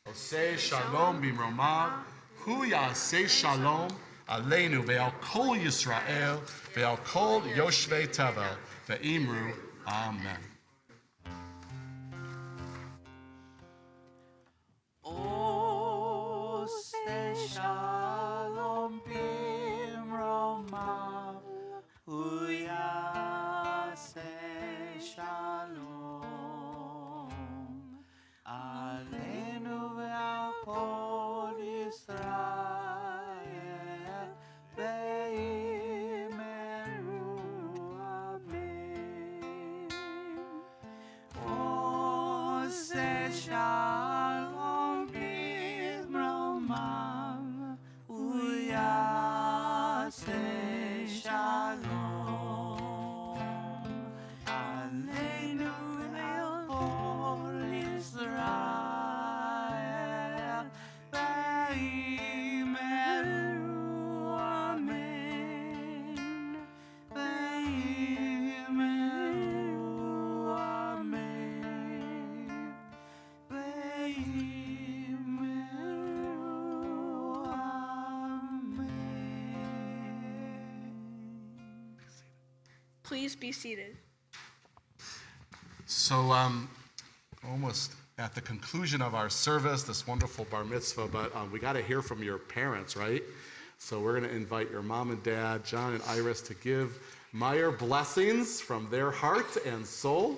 Oseh Shalom b'mromav, hu ya'aseh Shalom aleinu ve'al kol Yisrael, ve'al kol Yoshvei Tevel, v'imru Amen. Oseh Shalom b'mromav, hu ya'aseh Shalom aleinu ve'al kol Yisrael, ve'imru Amen. Oseh Shalom b'mromav, hu ya'aseh Shalom aleinu ve'al kol Yisrael, ve'imru Amen. Ve'imru Amen. Ve'imru Amen. Please be seated. So almost at the conclusion of our service, this wonderful bar mitzvah, but we got to hear from your parents, right? So we're going to invite your mom and dad, John and Iris, to give Meyer blessings from their heart and soul.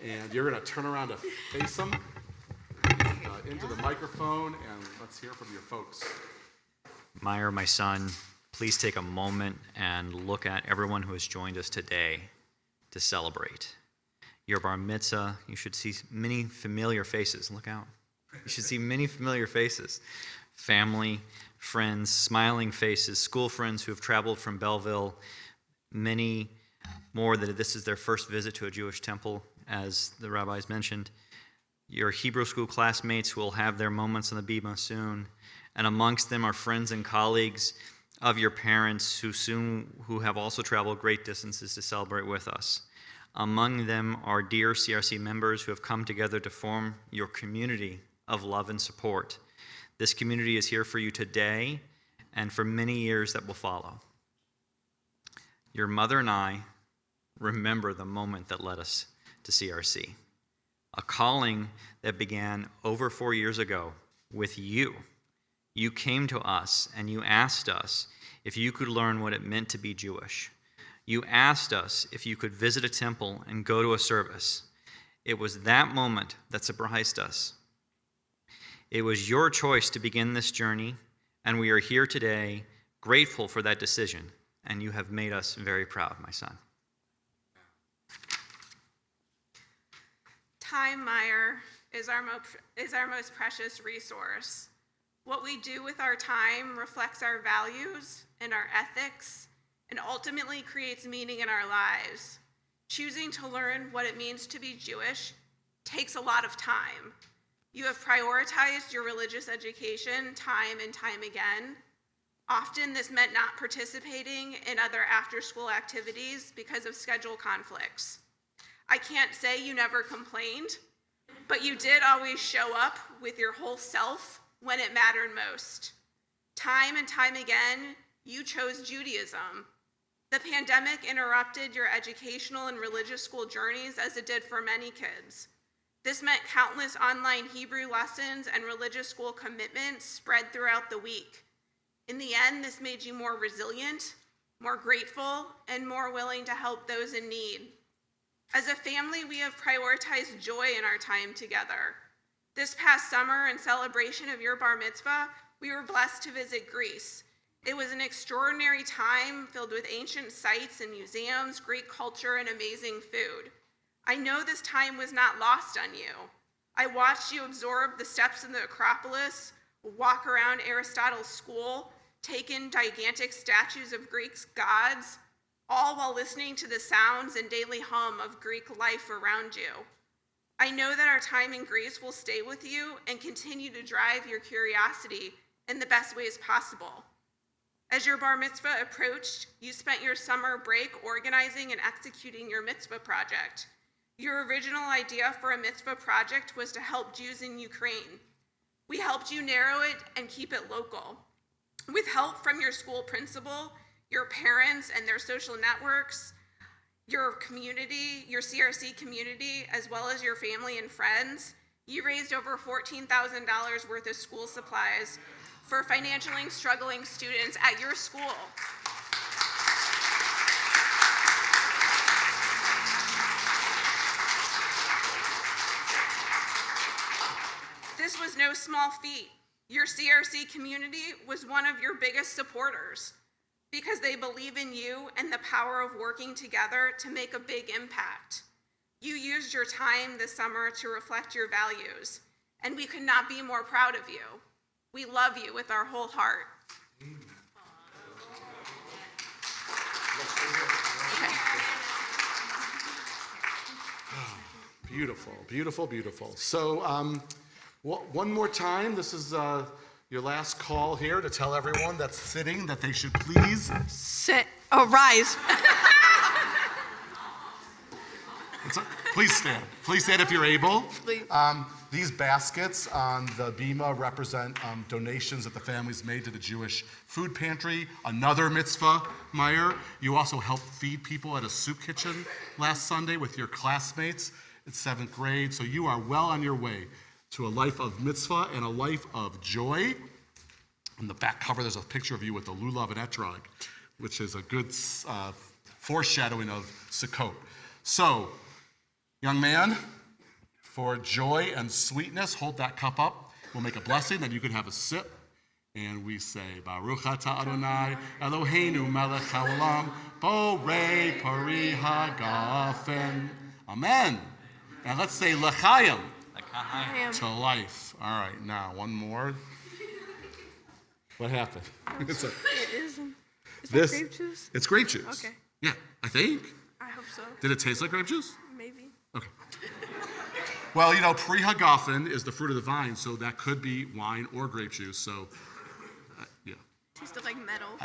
And you're going to turn around to face them into the microphone, and let's hear from your folks. Meyer, my son, please take a moment and look at everyone who has joined us today to celebrate. Your bar mitzvah, you should see many familiar faces. Look out. You should see many familiar faces. Family, friends, smiling faces, school friends who have traveled from Belleville, many more that this is their first visit to a Jewish temple, as the rabbis mentioned. Your Hebrew school classmates who will have their moments on the bima soon, and amongst them are friends and colleagues of your parents who have also traveled great distances to celebrate with us. Among them are dear CRC members who have come together to form your community of love and support. This community is here for you today and for many years that will follow. Your mother and I remember the moment that led us to CRC, a calling that began over 4 years ago with you. You came to us and you asked us if you could learn what it meant to be Jewish. You asked us if you could visit a temple and go to a service. It was that moment that surprised us. It was your choice to begin this journey, and we are here today grateful for that decision, and you have made us very proud, my son. Time, Meyer, is our most precious resource. What we do with our time reflects our values and our ethics and ultimately creates meaning in our lives. Choosing to learn what it means to be Jewish takes a lot of time. You have prioritized your religious education time and time again. Often this meant not participating in other after-school activities because of schedule conflicts. I can't say you never complained, but you did always show up with your whole self when it mattered most. Time and time again, you chose Judaism. The pandemic interrupted your educational and religious school journeys as it did for many kids. This meant countless online Hebrew lessons and religious school commitments spread throughout the week. In the end, this made you more resilient, more grateful, and more willing to help those in need. As a family, we have prioritized joy in our time together. This past summer, in celebration of your bar mitzvah, we were blessed to visit Greece. It was an extraordinary time filled with ancient sites and museums, Greek culture, and amazing food. I know this time was not lost on you. I watched you absorb the steps in the Acropolis, walk around Aristotle's school, take in gigantic statues of Greek gods, all while listening to the sounds and daily hum of Greek life around you. I know that our time in Greece will stay with you and continue to drive your curiosity in the best ways possible. As your bar mitzvah approached, you spent your summer break organizing and executing your mitzvah project. Your original idea for a mitzvah project was to help Jews in Ukraine. We helped you narrow it and keep it local. With help from your school principal, your parents and their social networks, your community, your CRC community, as well as your family and friends, you raised over $14,000 worth of school supplies for financially struggling students at your school. This was no small feat. Your CRC community was one of your biggest supporters because they believe in you and the power of working together to make a big impact. You used your time this summer to reflect your values, and we could not be more proud of you. We love you with our whole heart. Beautiful, beautiful, beautiful. So one more time, this is your last call here to tell everyone that's sitting that they should please Sit. Oh, rise. Please stand. Please stand if you're able. Please. These baskets on the bima represent donations that the families made to the Jewish food pantry. Another mitzvah, Meyer. You also helped feed people at a soup kitchen last Sunday with your classmates in 7th grade. So you are well on your way to a life of mitzvah and a life of joy. On the back cover, there's a picture of you with the lulav and etrog, which is a good foreshadowing of Sukkot. So, young man, for joy and sweetness, hold that cup up. We'll make a blessing, then you can have a sip. And we say, Baruch atah Adonai, Eloheinu melech haolam, borei pari hagafen. Amen. And let's say l'chaim, to life. All right, now one more. What happened? Is that This- grape juice? It's grape juice. Okay. Yeah, I think. I hope so. Did it taste like grape juice? Maybe. Okay. Well, you know, pri hagafen is the fruit of the vine, so that could be wine or grape juice. So, yeah. Tasted like metal.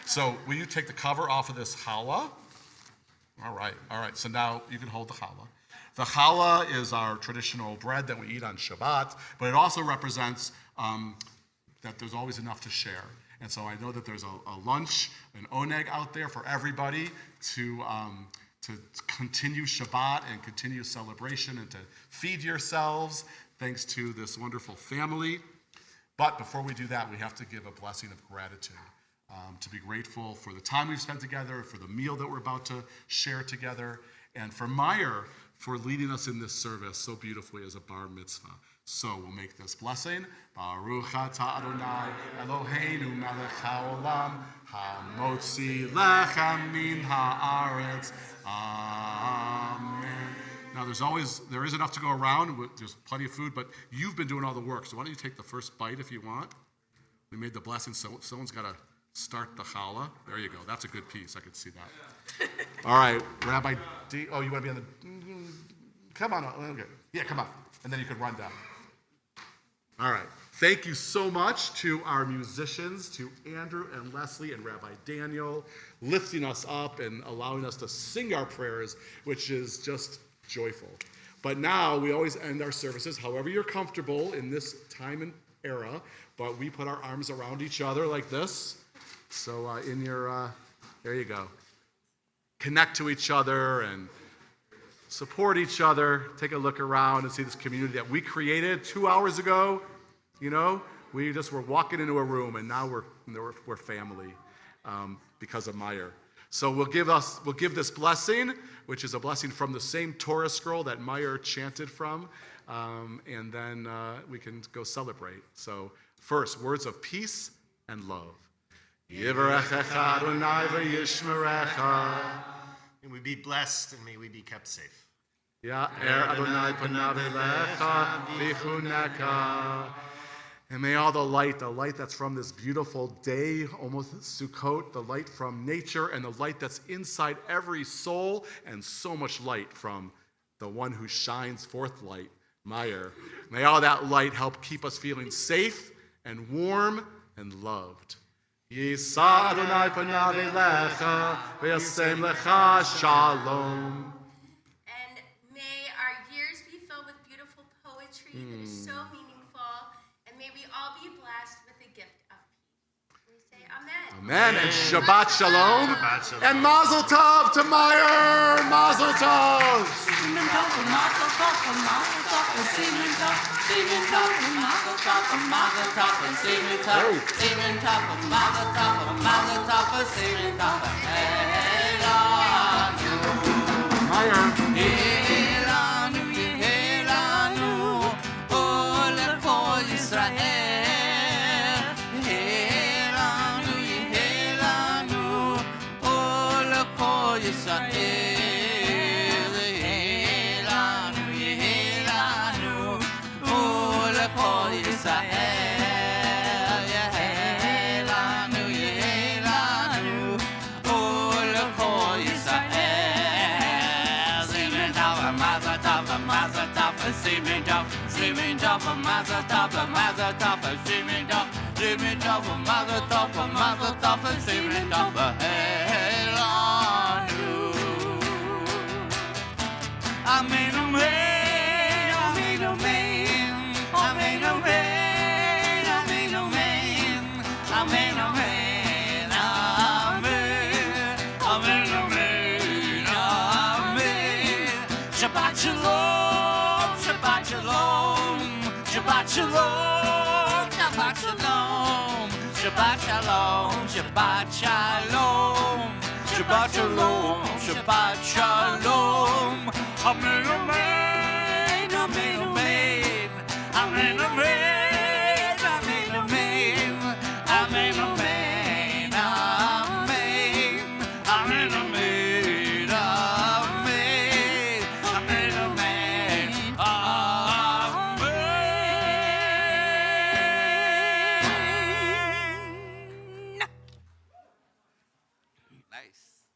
So, will you take the cover off of this challah? All right. So now you can hold the challah. The challah is our traditional bread that we eat on Shabbat, but it also represents that there's always enough to share. And so I know that there's a lunch, an oneg out there for everybody to continue Shabbat and continue celebration and to feed yourselves thanks to this wonderful family. But before we do that, we have to give a blessing of gratitude, to be grateful for the time we've spent together, for the meal that we're about to share together, and for Meyer for leading us in this service so beautifully as a bar mitzvah. So we'll make this blessing. Baruch atah Adonai Eloheinu melech haolam hamotzi lechem min haaretz. Amen. Now there is enough to go around. There's plenty of food, but you've been doing all the work. So why don't you take the first bite if you want? We made the blessing, so someone's got to start the challah. There you go. That's a good piece. I could see that. All right, Rabbi D. Oh, you want to be on the? Come on. Okay. Yeah, come on. And then you can run down. All right. Thank you so much to our musicians, to Andrew and Leslie and Rabbi Daniel, lifting us up and allowing us to sing our prayers, which is just joyful. But now we always end our services, however you're comfortable in this time and era, but we put our arms around each other like this. So there you go. Connect to each other and support each other. Take a look around and see this community that we created 2 hours ago. You know, we just were walking into a room, and now we're family because of Meyer. So we'll give this blessing, which is a blessing from the same Torah scroll that Meyer chanted from, and then we can go celebrate. So first, words of peace and love. Yivarechecha Adonai v'yishmerecha. May we be blessed and may we be kept safe. Ya'er Adonai panav elecha v'chuneka. And may all the light that's from this beautiful day, almost Sukkot, the light from nature and the light that's inside every soul, and so much light from the one who shines forth light, Meyer. May all that light help keep us feeling safe and warm and loved. Yisa Adonai panav elecha v'yasem lecha shalom. And may our years be filled with beautiful poetry that is so meaningful, and may we all be blessed with the gift of peace. We say amen. Amen. And Shabbat Shalom. Shabbat shalom. And Mazel Tov to Meyer. Mazel Tov. Shabbat shalom, Shabbat shalom, Shabbat shalom, Shabbat shalom, Shabbat shalom, Shabbat shalom, Shabbat Shalom, Shabbat Shalom. Amen, amen.